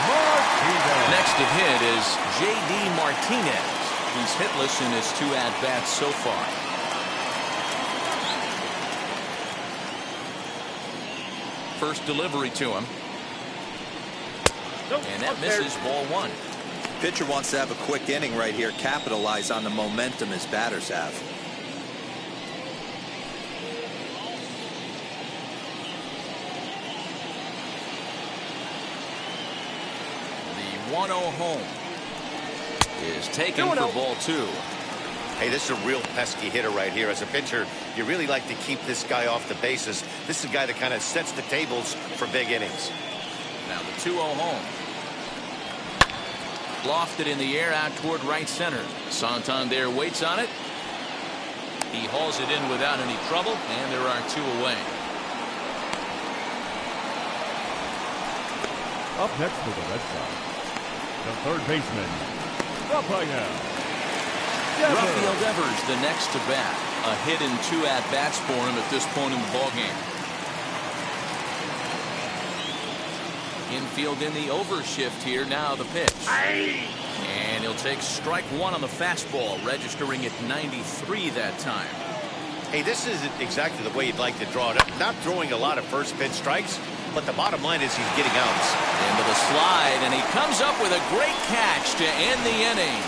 Martinez. Next to hit is J.D. Martinez. He's hitless in his 2 at-bats so far. first delivery to him. And that misses, ball 1. Pitcher wants to have a quick inning right here, capitalize on the momentum his batters have. The 1-0 home is taken for ball 2. Hey, this is a real pesky hitter right here. As a pitcher, you really like to keep this guy off the bases. This is a guy that kind of sets the tables for big innings. Now the 2-0 home. Lofted in the air out toward right center. Santander waits on it. He hauls it in without any trouble, and there are 2 away. Up next for the Red Sox, the third baseman, Rafael Devers, the next to bat. A hit and 2 at-bats for him at this point in the ballgame. Infield in the overshift here. Now the pitch. And he'll take strike 1 on the fastball, registering at 93 that time. Hey, this isn't exactly the way you'd like to draw it up. Not throwing a lot of first pitch strikes, but the bottom line is he's getting outs. Into the slide, and he comes up with a great catch to end the inning.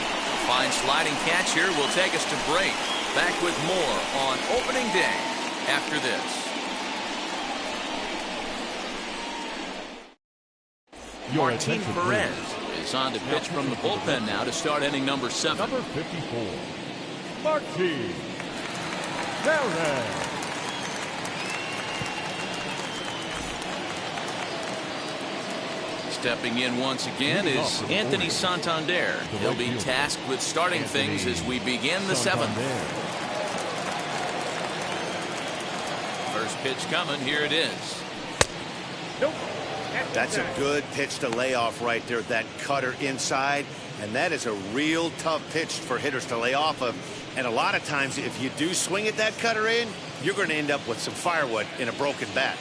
Fine sliding catch here will take us to break. Back with more on opening day after this. Martin Perez is on to pitch from the bullpen now to start inning number 7. Number 54, Martin Perez. Stepping in once again is Anthony Santander. He'll be tasked with starting things as we begin the 7th. First pitch coming. Here it is. That's a good pitch to lay off right there. That cutter inside. And that is a real tough pitch for hitters to lay off of. And a lot of times, if you do swing at that cutter in, you're going to end up with some firewood in a broken bat.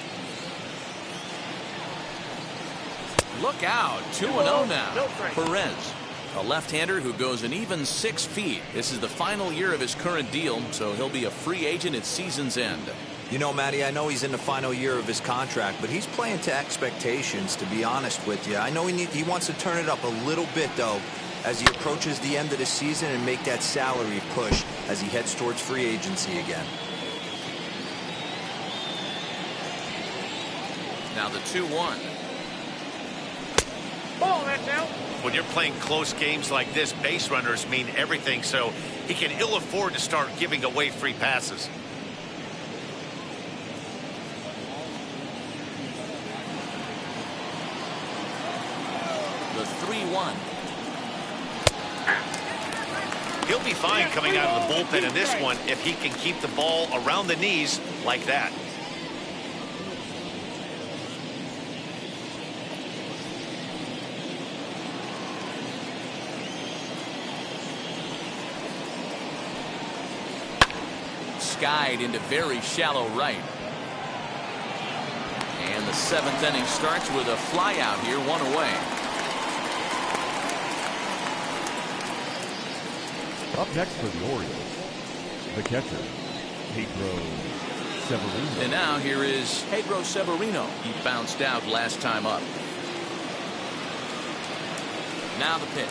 Look out. 2-0 now. Perez, a left-hander who goes an even 6 feet. This is the final year of his current deal, so he'll be a free agent at season's end. You know, Matty, I know he's in the final year of his contract, but he's playing to expectations, to be honest with you. I know he wants to turn it up a little bit, though, as he approaches the end of the season and make that salary push as he heads towards free agency again. Now the 2-1. Ball, that's out. When you're playing close games like this, base runners mean everything, so he can ill afford to start giving away free passes. The 3-1. He'll be fine coming out of the bullpen in this one if he can keep the ball around the knees like that. Skied into very shallow right. And the 7th inning starts with a fly out here, 1 away. Up next for the Orioles, the catcher, Pedro Severino. And now here is Pedro Severino. He bounced out last time up. Now the pitch.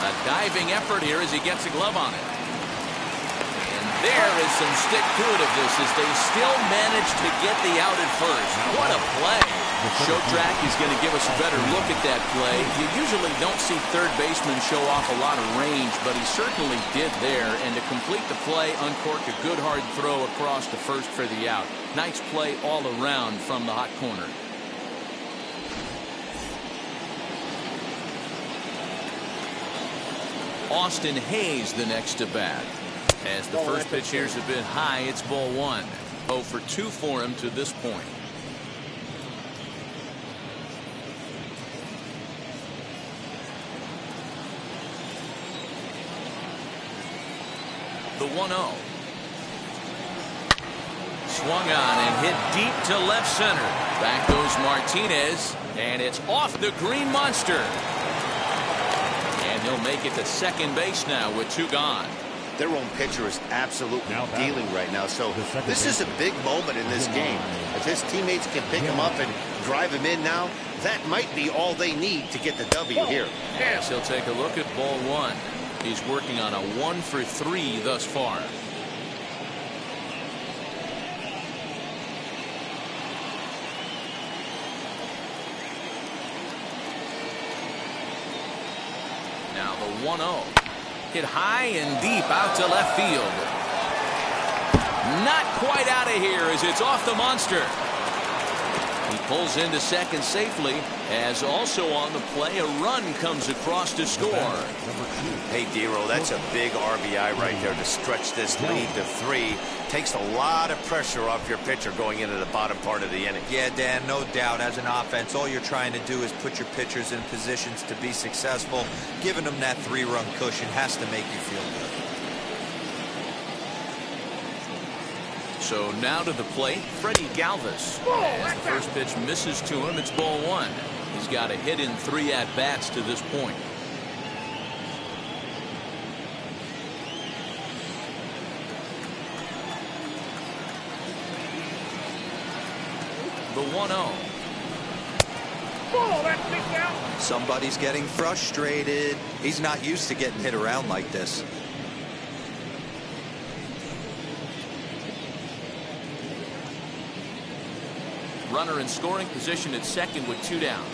A diving effort here as he gets a glove on it. There is some stick-to-itiveness as they still manage to get the out at first. What a play. Show track is going to give us a better look at that play. You usually don't see third basemen show off a lot of range, but he certainly did there. And to complete the play, uncorked a good hard throw across to first for the out. Nice play all around from the hot corner. Austin Hayes the next to bat. As the first pitch here is a bit high, it's ball 1. 0 for 2 for him to this point. The 1-0. Swung on and hit deep to left center. Back goes Martinez, and it's off the green monster. And he'll make it to second base now with 2 gone. Their own pitcher is absolutely Now dealing right now. So this is a big moment in this game. If his teammates can pick him up and drive him in now, that might be all they need to get the W here. Yes, he'll take a look at ball one. He's working on a 1 for 3 thus far. Now the 1-0. Hit high and deep out to left field. Not quite out of here as it's off the monster. He pulls into second safely, as also on the play a run comes across to score. Hey, Dero, that's a big RBI right there to stretch this lead to 3. Takes a lot of pressure off your pitcher going into the bottom part of the inning. Yeah, Dan, no doubt. As an offense, all you're trying to do is put your pitchers in positions to be successful. Giving them that 3-run cushion has to make you feel good. So now to the plate, Freddie Galvez. As the first pitch misses to him, it's ball 1. He's got a hit in 3 at-bats to this point. The 1-0. Somebody's getting frustrated. He's not used to getting hit around like this. Runner in scoring position at second with 2 down.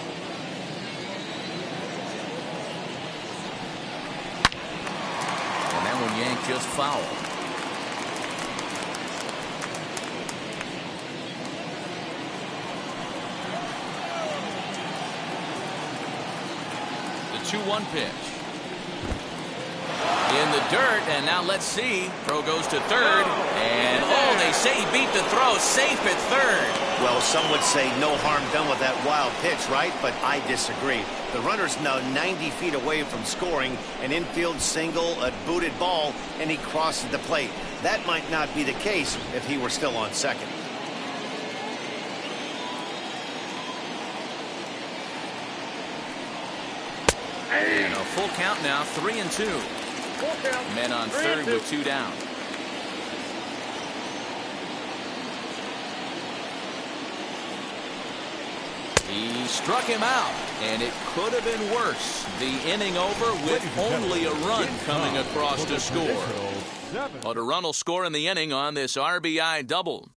And that one yanked just foul. The 2-1 pitch. In the dirt, and now let's see. Throw goes to third, and oh, they say he beat the throw, safe at third. Well, some would say no harm done with that wild pitch, right? But I disagree. The runner's now 90 feet away from scoring an infield single, a booted ball, and he crosses the plate. That might not be the case if he were still on second. And a full count now, 3-2. Men on third with 2 down. He struck him out, and it could have been worse. The inning over with only a run coming across to score. But a run will score in the inning on this RBI double.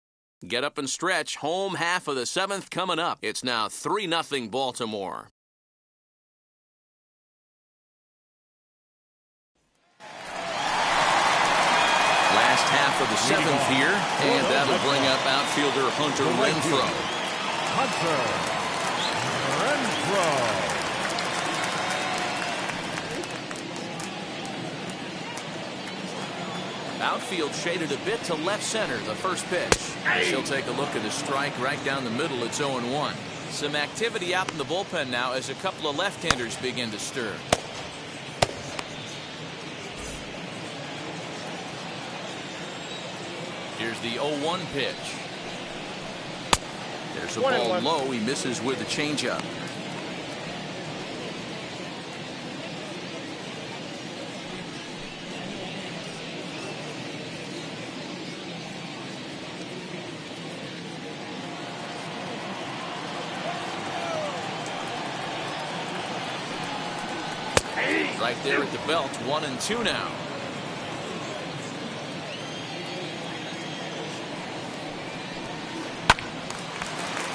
Get up and stretch. Home half of the 7th coming up. It's now 3-0 Baltimore. Last half of the 7th here, and that'll bring up outfielder Hunter Renfro. Outfield shaded a bit to left center, the first pitch. She'll take a look at a strike right down the middle. It's 0-1. Some activity out in the bullpen now as a couple of left-handers begin to stir. Here's the 0-1 pitch. There's a ball low. He misses with a changeup. Right there at the belt, 1-2 now.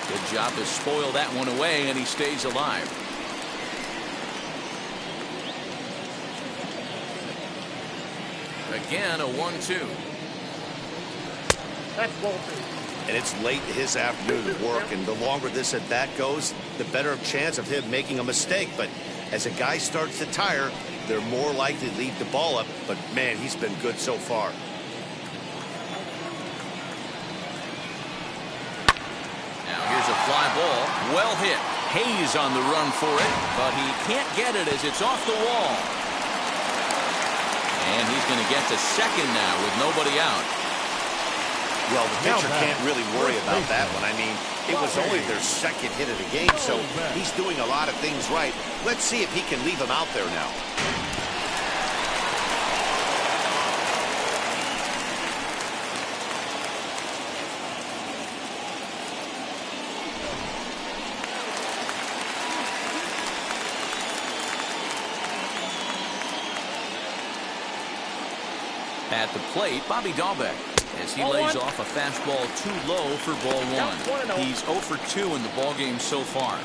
Good job to spoil that one away, and he stays alive. Again, a 1-2. That's ball 2. And it's late in his afternoon work, and the longer this at bat goes, the better chance of him making a mistake. But as a guy starts to tire, they're more likely to leave the ball up. But man, he's been good so far. Now here's a fly ball, well hit. Hayes on the run for it, but he can't get it as it's off the wall. And he's going to get to second now with nobody out. Well, the pitcher can't really worry about that one. I mean, it was only their second hit of the game, so he's doing a lot of things right. Let's see if he can leave him out there now. At the plate, Bobby Dahlbeck, as he lays off a fastball too low for ball one. He's 0 for 2 in the ballgame so far.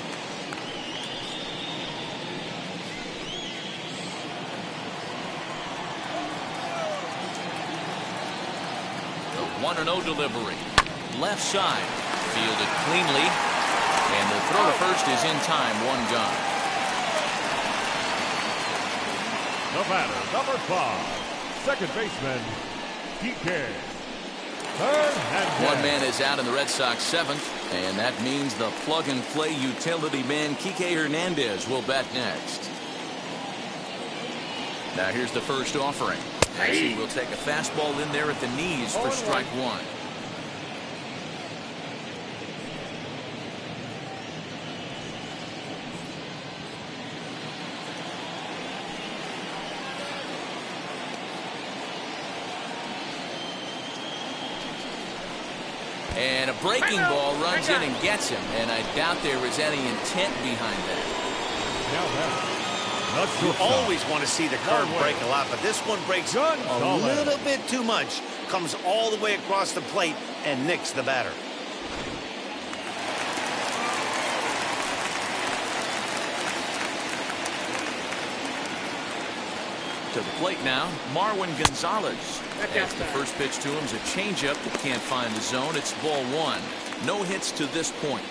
The 1-0 delivery. Left side. Fielded cleanly. And the throw to first is in time. 1 gone. The batter, number 5. Second baseman, Kike. Third and 1 man is out in the Red Sox 7th, and that means the plug-and-play utility man Kike Hernandez will bat next. Now here's the first offering. As he will take a fastball in there at the knees for strike 1. And a breaking ball runs in and gets him, and I doubt there was any intent behind that. You always want to see the curve break a lot, but this one breaks a little bit too much. Comes all the way across the plate and nicks the batter. To the plate now, Marwin Gonzalez. As the first pitch to him is a changeup that can't find the zone. It's ball 1. No hits to this point.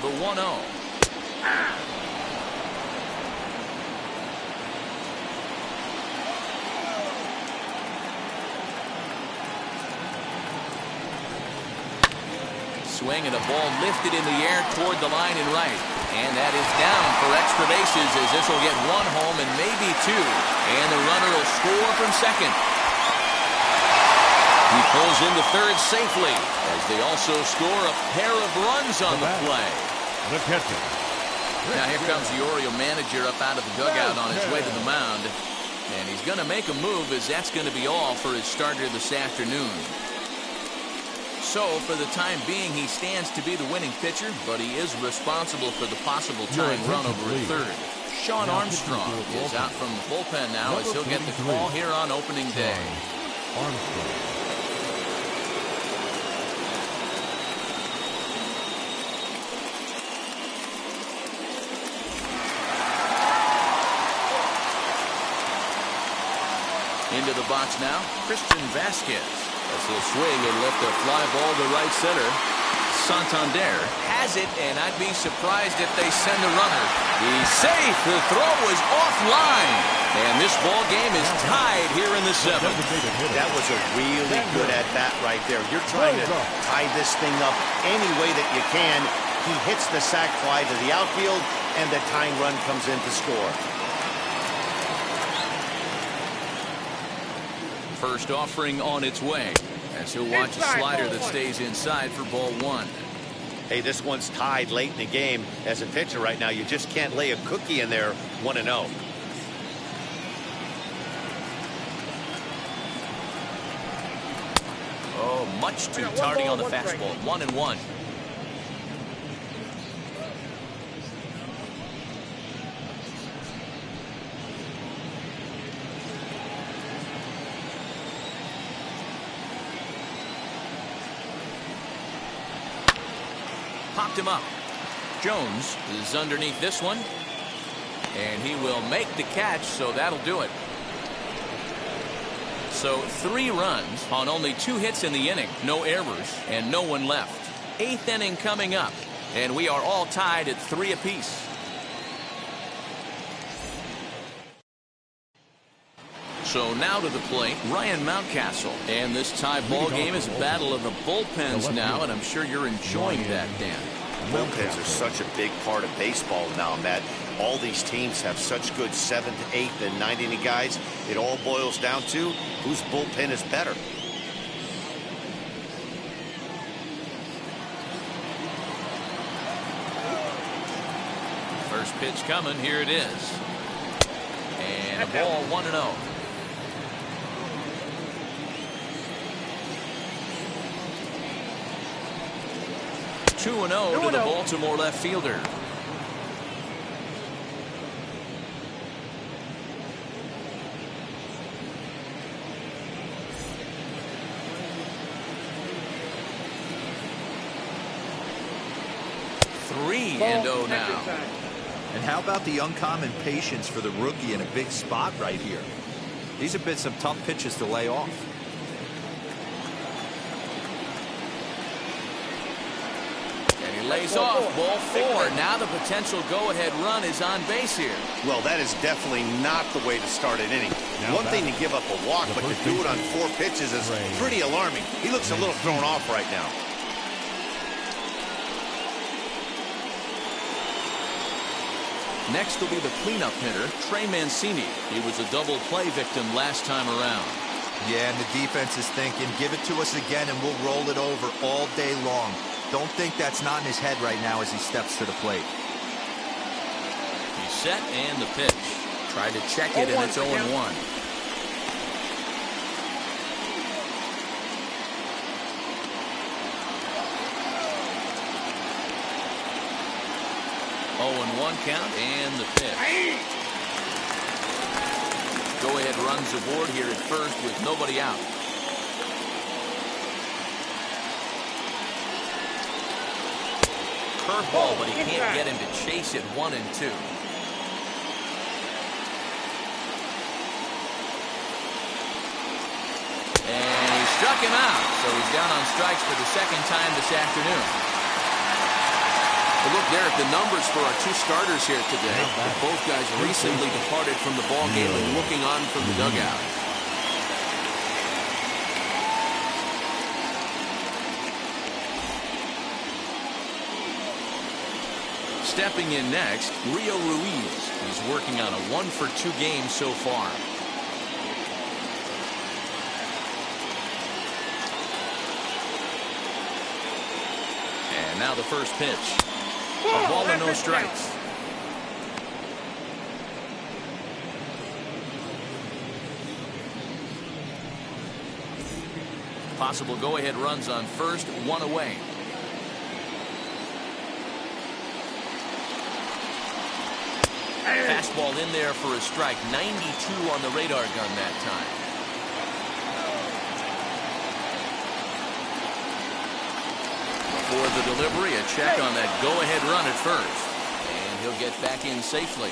The 1-0. Swing and a ball lifted in the air toward the line and right. And that is down for extra bases as this will get 1 home and maybe 2. And the runner will score from second. He pulls into third safely as they also score a pair of runs on the play. The catcher. Now here comes the Oriole manager up out of the dugout on his way to the mound. And he's going to make a move as that's going to be all for his starter this afternoon. So, for the time being, he stands to be the winning pitcher, but he is responsible for the possible tying run over at third. Sean Armstrong is out from the bullpen now as he'll get the call here on opening day. Into the box now, Christian Vasquez. As he'll swing and lift a fly ball to right center. Santander has it, and I'd be surprised if they send a runner. He's safe. The throw is offline. And this ball game is tied here in the 7th. That was a really good at-bat right there. You're trying to tie this thing up any way that you can. He hits the sac fly to the outfield, and the tying run comes in to score. First offering on its way as he'll watch a slider that stays inside for ball 1. Hey, this one's tied late in the game. As a pitcher right now, you just can't lay a cookie in there. 1-0. Oh, much too tardy on the fastball. 1-1. Popped him up. Jones is underneath this one. And he will make the catch, so that'll do it. So 3 runs on only 2 hits in the inning. No errors and no one left. 8th inning coming up. And we are all tied at 3 apiece. So now to the plate, Ryan Mountcastle. And this tie ball game is a battle of the bullpens now, and I'm sure you're enjoying that, Dan. Bullpens are such a big part of baseball now, Matt. All these teams have such good 7th, 8th, and 9th inning guys. It all boils down to whose bullpen is better. First pitch coming. Here it is. And a ball 1-0. 2-0 to the Baltimore left fielder. Three and 0 now. And how about the uncommon patience for the rookie in a big spot right here? These have been some tough pitches to lay off. And he lays off. Ball 4. Now the potential go-ahead run is on base here. Well, that is definitely not the way to start an inning. One thing to give up a walk, but to do it on 4 pitches is pretty alarming. He looks a little thrown off right now. Next will be the cleanup hitter, Trey Mancini. He was a double play victim last time around. Yeah, and the defense is thinking, give it to us again and we'll roll it over all day long. Don't think that's not in his head right now as he steps to the plate. He's set and the pitch. Tried to check it and it's 0-1. And 1 count and the pitch. Go ahead runs aboard here at first with nobody out. Curveball, but he can't get him to chase it. 1 and 2. And he struck him out, so he's down on strikes for the second time this afternoon. We'll look there at the numbers for our 2 starters here today. Both guys recently departed from the ball game and looking on from the dugout. Stepping in next, Rio Ruiz. He's working on a 1-for-2 game so far. And now the first pitch. A ball and no strikes. Possible go-ahead runs on first, 1 away. Fastball in there for a strike. 92 on the radar gun that time. For the delivery, a check on that go-ahead run at first. And he'll get back in safely.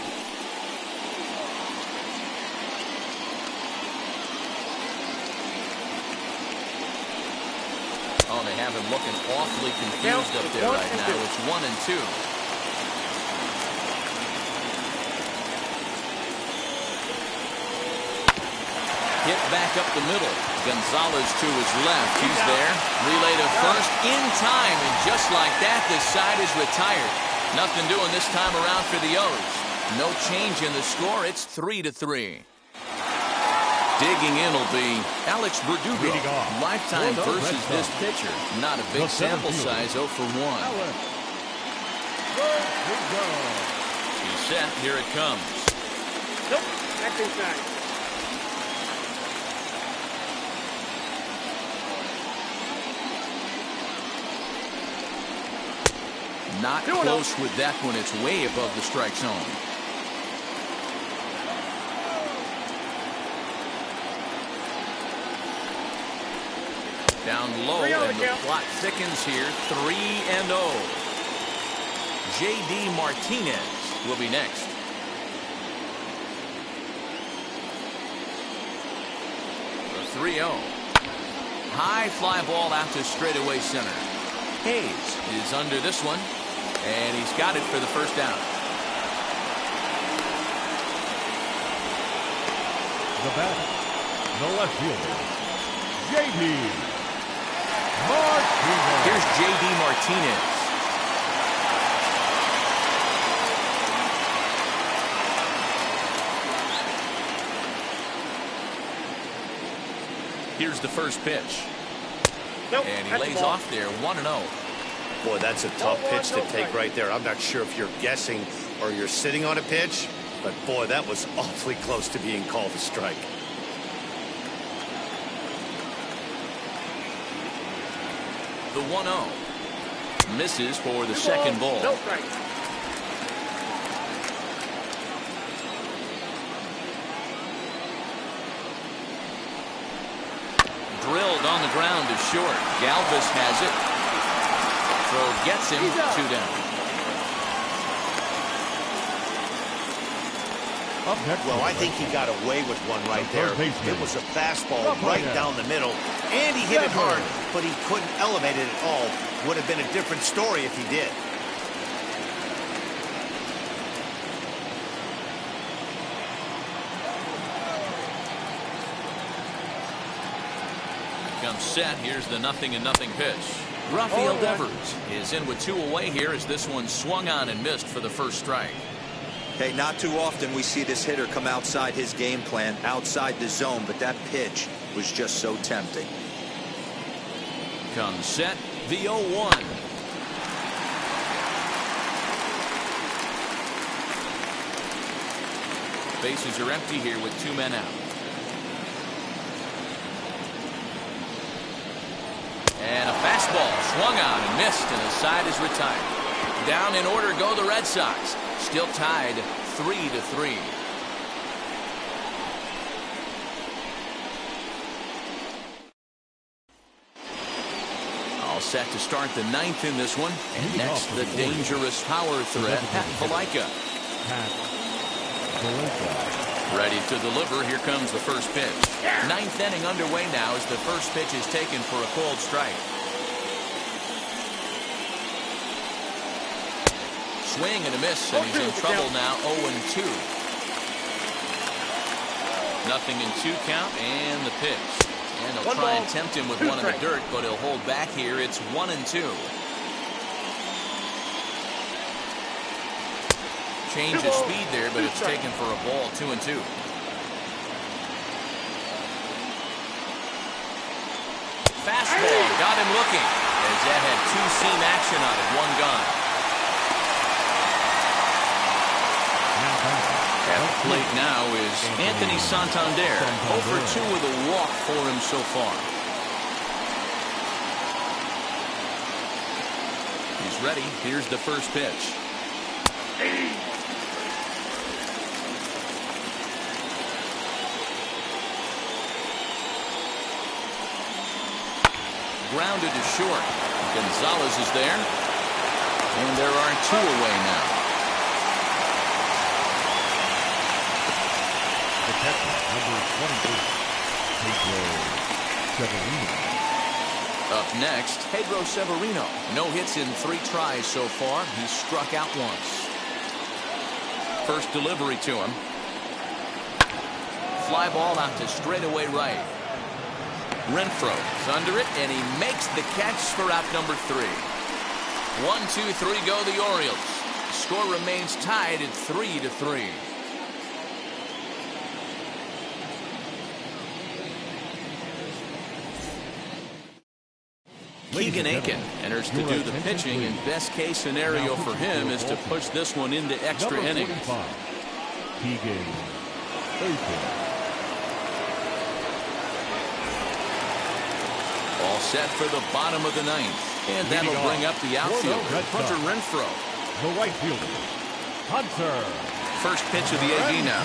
Oh, they have him looking awfully confused up there right now. It's 1 and 2. Hit back up the middle. Gonzalez to his left. He's there. Relay to first in time. And just like that, this side is retired. Nothing doing this time around for the O's. No change in the score. It's 3-3. Digging in will be Alex Verdugo. Lifetime versus this pitcher. Not a big sample size, 0 for 1. He's set. Here it comes. Nope. Back inside. Not close with that one. It's way above the strike zone. Down low, and the plot thickens here. 3-0. J.D. Martinez will be next. The 3-0. High fly ball out to straightaway center. Hayes is under this one. And he's got it for the first down. The batter, the left fielder, J.D. Martinez. Here's J.D. Martinez. Here's the first pitch. Nope, and he lays off there, 1-0. Boy, that's a tough pitch to take right there. I'm not sure if you're guessing or you're sitting on a pitch, but boy, that was awfully close to being called a strike. The 1-0. Misses for the second ball. No strike. Drilled on the ground to short. Galvez has it. Throw gets him. 2 down. Up next. Well, I think he got away with one right there. It was a fastball right down the middle, and he hit it hard, but he couldn't elevate it at all. Would have been a different story if he did. Comes set. Here's the 0-0 pitch. Rafael Devers is in with 2 away here as this one swung on and missed for the first strike. Hey, not too often we see this hitter come outside his game plan, outside the zone, but that pitch was just so tempting. Comes set. The 0-1. Bases are empty here with 2 men out. And a fastball swung on and missed, and the side is retired. Down in order go the Red Sox. Still tied 3-3. All set to start the 9th in this one. And next, the dangerous power threat, Pat Valaika. Ready to deliver. Here comes the first pitch. 9th inning underway now as the first pitch is taken for a cold strike. Swing and a miss, and he's in trouble now. 0-2. 0-2 count, and the pitch. And he'll try and tempt him with one in the dirt, but he'll hold back here. It's 1-2. Change of speed there, but it's taken for a ball. 2-2. Fastball got him looking as that had 2-seam action on it. 1 gone. At the plate now is Anthony Santander. 0-2 with a walk for him so far. He's ready. Here's the first pitch. Grounded to short. Gonzalez is there. And there are 2 away now. The catcher, number 28, Pedro Severino. Up next, Pedro Severino. No hits in 3 tries so far. He's struck out once. First delivery to him. Fly ball out to straightaway right. Renfro is under it, and he makes the catch for out number 3. 1, 2, 3 go the Orioles. The score remains tied at 3-3. Keegan Aiken enters to do the pitching, and best case scenario for him is to push this one into extra innings. Keegan Aiken. All set for the bottom of the 9th. And that'll bring up the outfielder, Hunter Renfro. The right fielder, Hunter. First pitch of the AB now.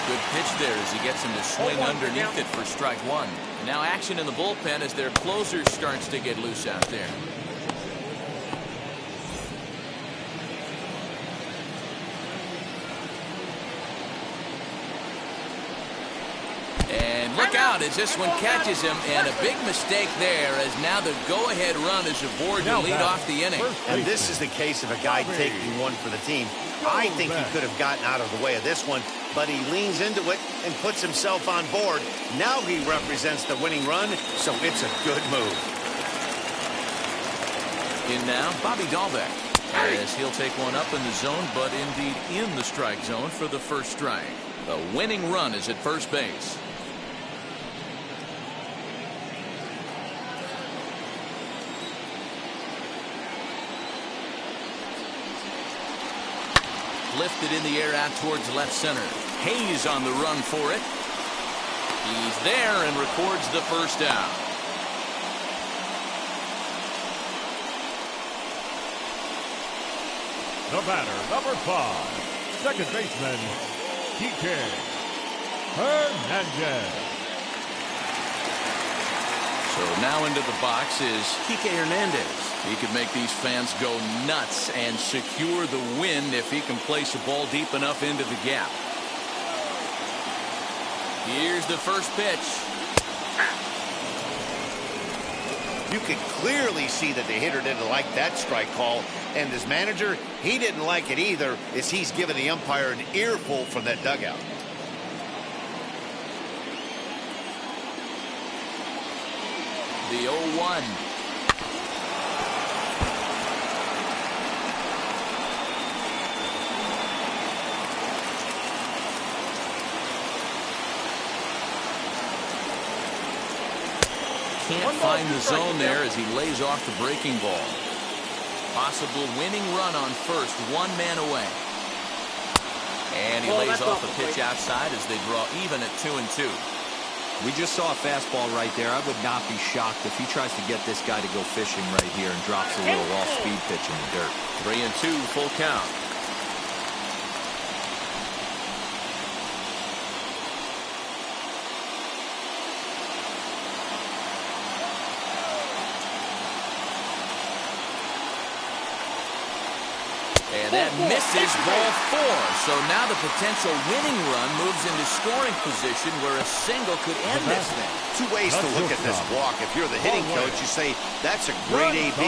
Good pitch there as he gets him to swing underneath it for strike 1. Now action in the bullpen as their closer starts to get loose out there. And look out as this one catches him, and a big mistake there as now the go-ahead run is aboard to lead off the inning. And this is the case of a guy taking one for the team. I think he could have gotten out of the way of this one, but he leans into it and puts himself on board. Now he represents the winning run, so it's a good move. In now, Bobby Dahlbeck, as he'll take one up in the zone, but indeed in the strike zone for the first strike. The winning run is at first base. Lifted in the air out towards left center. Hayes on the run for it. He's there and records the first out. The batter, number 5, second baseman, Kike Hernandez. So now into the box is Kike Hernandez. He could make these fans go nuts and secure the win if he can place a ball deep enough into the gap. Here's the first pitch. You can clearly see that the hitter didn't like that strike call, and his manager, he didn't like it either, as he's given the umpire an earful from that dugout. The 0-1. Can't find the zone there as he lays off the breaking ball. Possible winning run on first, one man away. And he lays off a pitch outside as they draw even at 2-2. We just saw a fastball right there. I would not be shocked if he tries to get this guy to go fishing right here and drops a little off-speed pitch in the dirt. 3-2, full count. And that misses, ball 4. So now the potential winning run moves into scoring position where a single could end this thing. Two ways to look at this walk. If you're the hitting coach, you say, that's a great AB.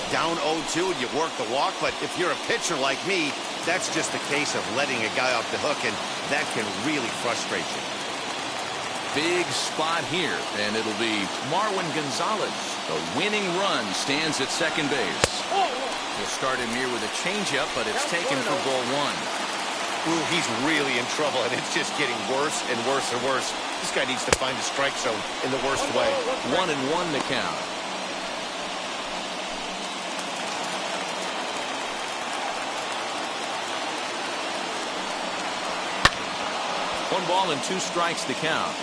Down 0-2 and you work the walk. But if you're a pitcher like me, that's just a case of letting a guy off the hook, and that can really frustrate you. Big spot here, and it'll be Marwin Gonzalez. The winning run stands at second base. He'll start him here with a changeup, but it's taken for ball 1. Ooh, he's really in trouble, and it's just getting worse and worse and worse. This guy needs to find the strike zone in the worst way. 1-1 to count. One ball and 2 strikes to count.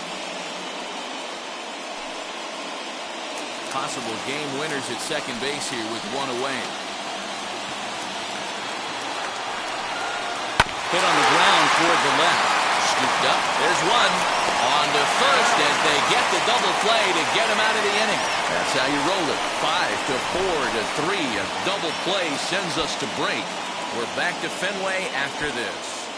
Possible game winners at second base here with 1 away. Hit on the ground toward the left. Scooped up. There's one. On to first as they get the double play to get him out of the inning. That's how you roll it. 5-4-3. A double play sends us to break. We're back to Fenway after this.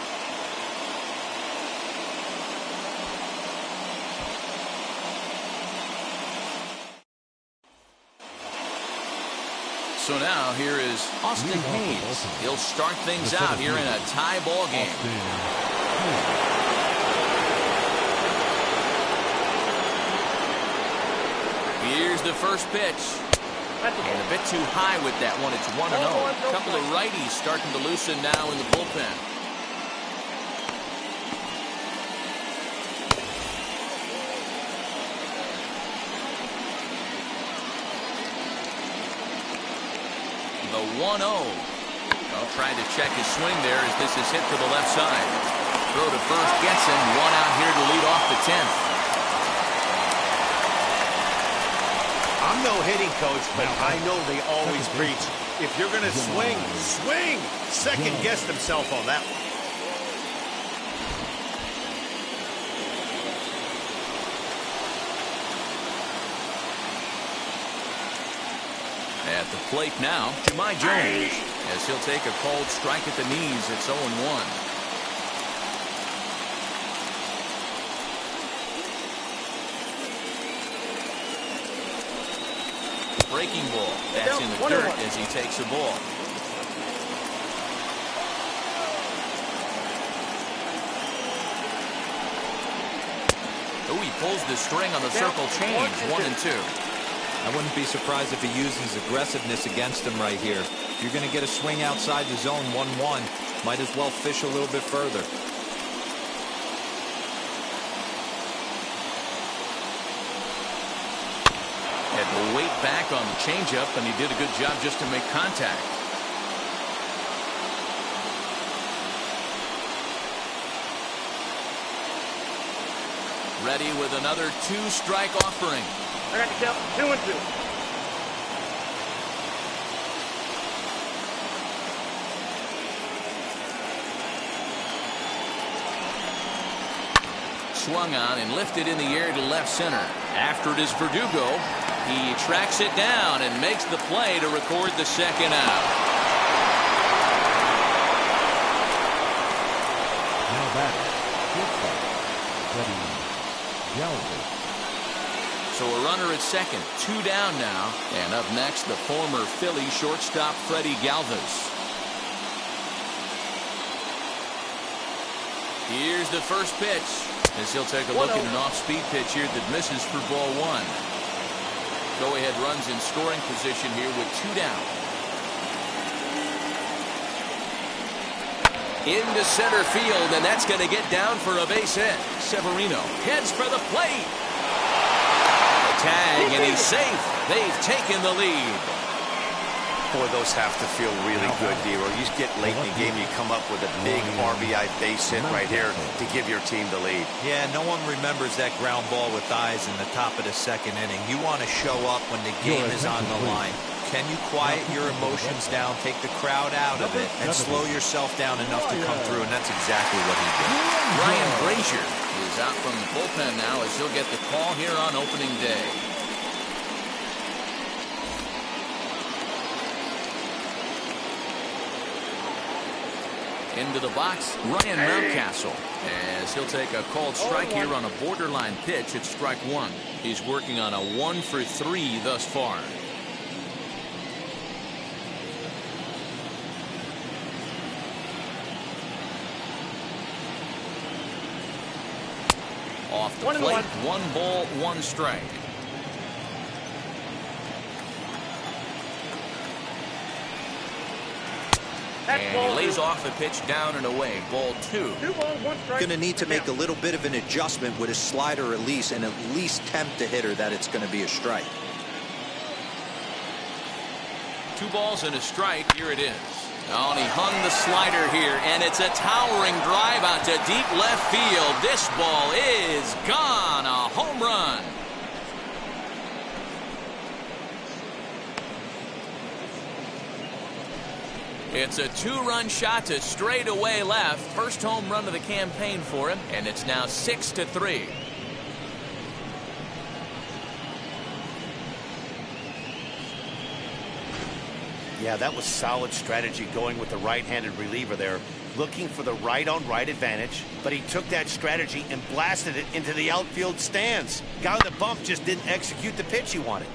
So now here is Austin Hayes. He'll start things out here in a tie ball game. Here's the first pitch. And a bit too high with that one. It's 1-0. A couple of righties starting to loosen now in the bullpen. The 1-0. Well, trying to check his swing there as this is hit to the left side. Throw to first gets him. 1 out here to lead off the 10th. I'm no hitting coach, but I know they always preach, if you're going to swing, swing. Second guessed himself on that one. At the plate now, Jahmai Jones, as he'll take a cold strike at the knees. It's 0-1. Breaking ball. That's in the dirt as he takes a ball. Oh, he pulls the string on the circle change. 1-2. I wouldn't be surprised if he uses his aggressiveness against him right here. If you're going to get a swing outside the zone 1-1, might as well fish a little bit further. Had to wait back on the changeup, and he did a good job just to make contact. Ready with another 2-strike offering. I got the count 2-2. swung on and lifted in the air to left center. After it is Verdugo. He tracks it down and makes the play to record the second out. Now back, Freddie Galvez. So a runner at second, 2 down now. And up next, the former Philly shortstop Freddie Galvez. Here's the first pitch, as he'll take a look at an off-speed pitch here that misses for ball 1. Go-ahead runs in scoring position here with 2 down. Into center field, and that's going to get down for a base hit. Severino heads for the plate. Tag, and he's safe. They've taken the lead. Boy, those have to feel really good, Dero. You get late in the game, you come up with a big RBI base hit right here to give your team the lead. Yeah, no one remembers that ground ball with eyes in the top of the second inning. You want to show up when the game is on the line. Can you quiet your emotions down, take the crowd out of it, and slow yourself down enough to come through? And that's exactly what he did. Ryan Brazier is out from the bullpen now, as he'll get the call here on opening day. Into the box, Ryan Mountcastle, as he'll take a called strike here on a borderline pitch at strike 1. He's working on a 1 for 3 thus far. Off the plate, 1 ball, 1 strike. And he lays off the pitch down and away. Ball 2. 2 balls, 1 strike. Going to need to make a little bit of an adjustment with his slider release and at least tempt the hitter that it's going to be a strike. 2 balls and a strike. Here it is. Oh, and he hung the slider here, and it's a towering drive out to deep left field. This ball is gone. A home run. It's a 2-run shot to straightaway left. First home run of the campaign for him, and it's now 6-3. Yeah, that was solid strategy going with the right-handed reliever there, looking for the right-on-right advantage, but he took that strategy and blasted it into the outfield stands. Guy on the bump just didn't execute the pitch he wanted.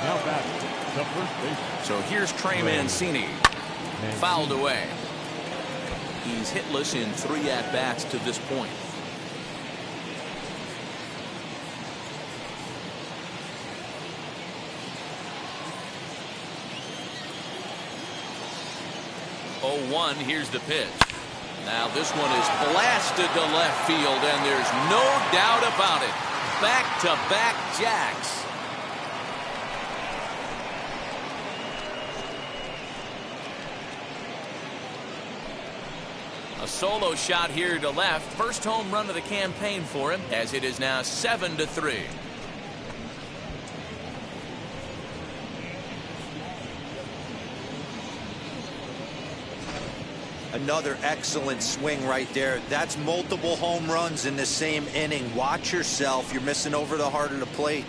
Now back, the first baseman. So here's Trey Mancini. Fouled away. He's hitless in 3 at-bats to this point. Oh, 1, here's the pitch. Now this one is blasted to left field, and there's no doubt about it. Back-to-back jacks. A solo shot here to left. First home run of the campaign for him, as it is now 7-3. Another excellent swing right there. That's multiple home runs in the same inning. Watch yourself. You're missing over the heart of the plate.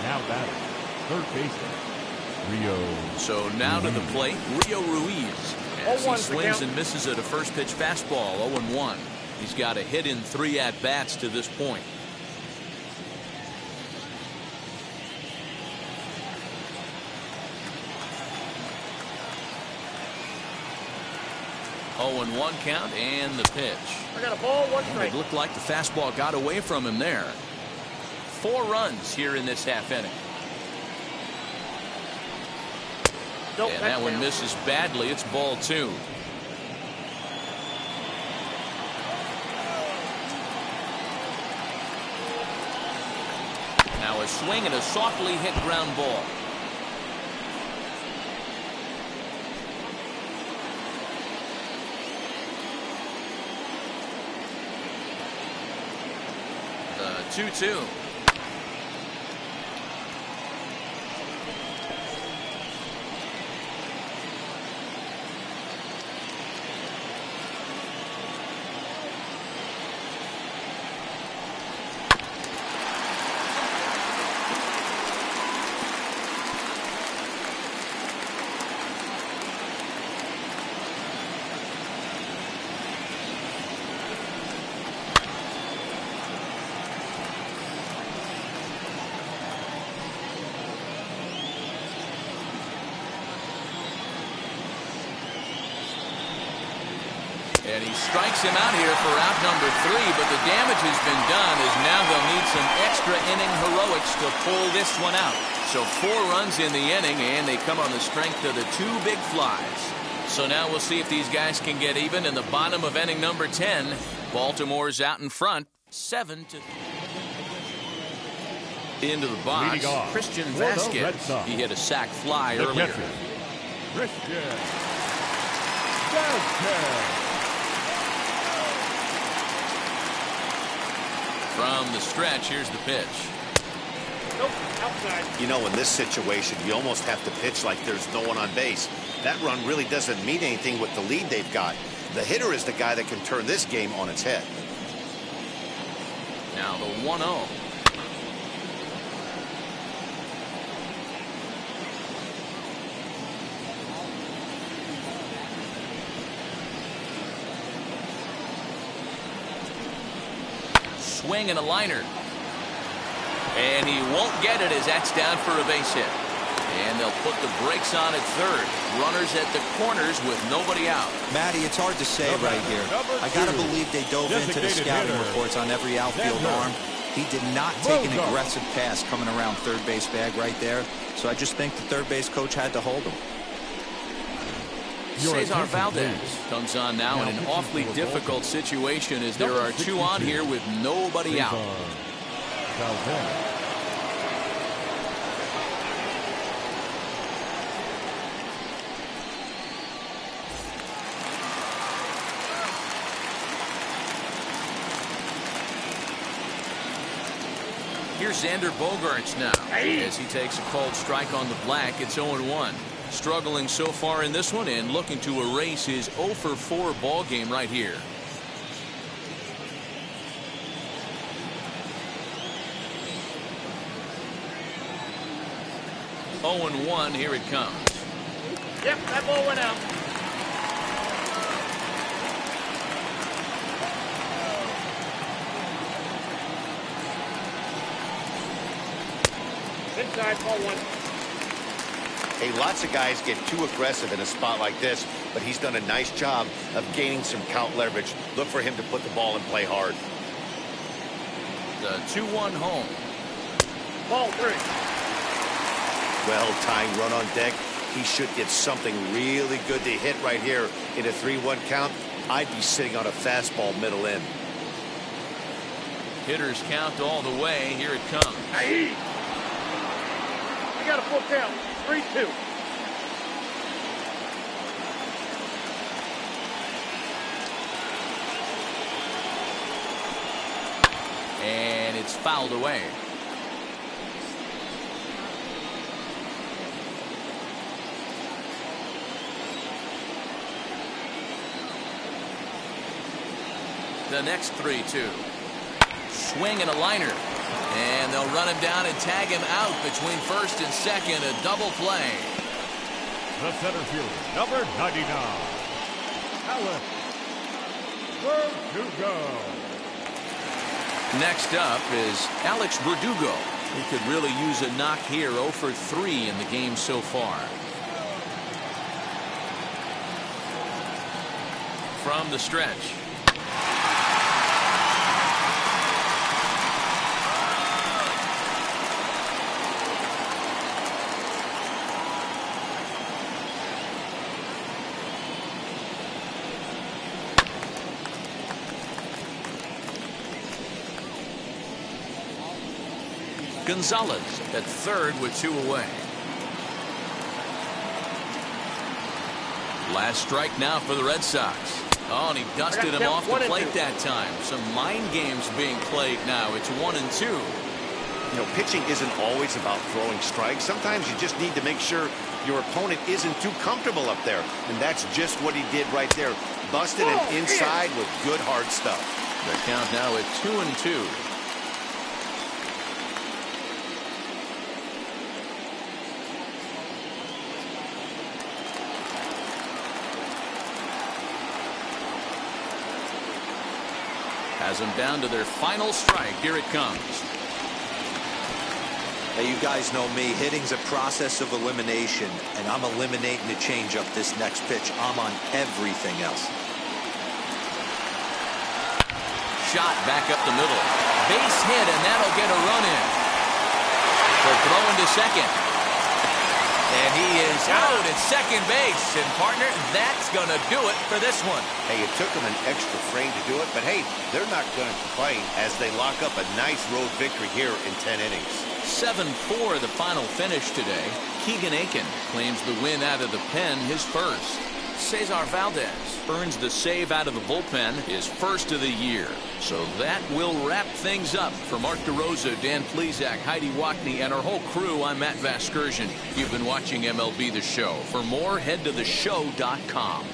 Now batting, third baseman, Rio. So now to the plate, Rio Ruiz. As he swings and misses at a first pitch fastball, 0-1. He's got a hit in 3 at-bats to this point. Oh, and 1 count, and the pitch. I got a ball, 1 strike. It looked like the fastball got away from him there. 4 runs here in this half inning. Nope, and that one misses badly. It's ball 2. Now a swing and a softly hit ground ball. 2-2. And he strikes him out here for out number 3, but the damage has been done as now they'll need some extra inning heroics to pull this one out. So 4 runs in the inning, and they come on the strength of the 2 big flies. So now we'll see if these guys can get even in the bottom of inning number 10. Baltimore's out in front, 7-3. Into the box, Christian Vasquez. He hit a sac fly earlier. Christian Vasquez. From the stretch, here's the pitch. Nope, outside. You know, in this situation, you almost have to pitch like there's no one on base. That run really doesn't mean anything with the lead they've got. The hitter is the guy that can turn this game on its head. Now the 1-0. Swing and a liner. And he won't get it as that's down for a base hit. And they'll put the brakes on at third. Runners at the corners with nobody out. Matty, it's hard to say right here. I got to believe they dove into the scouting reports on every outfield arm. He did not take an aggressive pass coming around third base bag right there. So I just think the third base coach had to hold him. Cesar Valdez comes on now in an awfully difficult situation as there are 2 on here with nobody out. Here's Xander Bogaerts now as he takes a called strike on the black. It's 0-1. Struggling so far in this one and looking to erase his 0-for-4 ball game right here. Oh and 1, here it comes. Yep, that ball went out. Inside, ball 1. Hey, lots of guys get too aggressive in a spot like this, but he's done a nice job of gaining some count leverage. Look for him to put the ball in play hard. The 2-1 home. Ball 3. Well-timed run on deck. He should get something really good to hit right here in a 3-1 count. I'd be sitting on a fastball middle in. Hitters count all the way. Here it comes. Aye. You got a full count. 3-2. And it's fouled away. The next 3-2. Swing and a liner. And they'll run him down and tag him out between first and second. A double play. The center fielder, number 99, Alex Verdugo. Next up is Alex Verdugo, who could really use a knock here. 0-for-3 in the game so far. From the stretch. Gonzalez at third with 2 away. Last strike now for the Red Sox. Oh, and he dusted him off the plate that time. Some mind games being played now. It's 1-2. You know, pitching isn't always about throwing strikes. Sometimes you just need to make sure your opponent isn't too comfortable up there. And that's just what he did right there. Busted it inside with good hard stuff. The count now at 2-2. Has them down to their final strike. Here it comes. Hey, you guys know me. Hitting's a process of elimination, and I'm eliminating the changeup this next pitch. I'm on everything else. Shot back up the middle. Base hit, and that'll get a run in. So throwing to second. And he is out at second base. And, partner, that's going to do it for this one. Hey, it took them an extra frame to do it, but, hey, they're not going to complain as they lock up a nice road victory here in 10 innings. 7-4 the final finish today. Keegan Aiken claims the win out of the pen, his first. Cesar Valdez earns the save out of the bullpen, his first of the year. So that will wrap things up. For Mark DeRosa, Dan Plesac, Heidi Wackney, and our whole crew, I'm Matt Vasgersian. You've been watching MLB The Show. For more, head to theshow.com.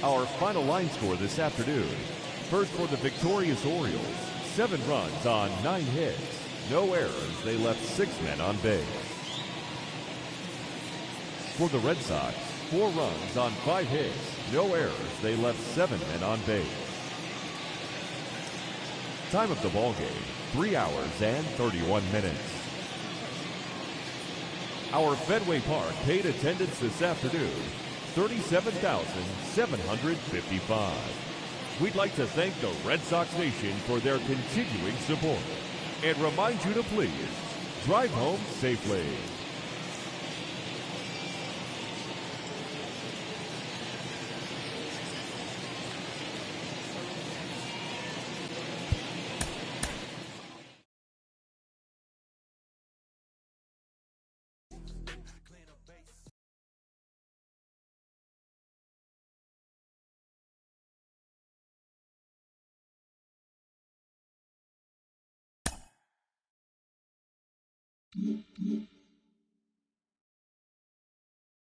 Our final line score this afternoon. First for the victorious Orioles, 7 runs on 9 hits. No errors, they left 6 men on base. For the Red Sox, 4 runs on 5 hits. No errors, they left 7 men on base. Time of the ball game, 3 hours and 31 minutes. Our Fenway Park paid attendance this afternoon, 37,755. We'd like to thank the Red Sox Nation for their continuing support and remind you to please drive home safely.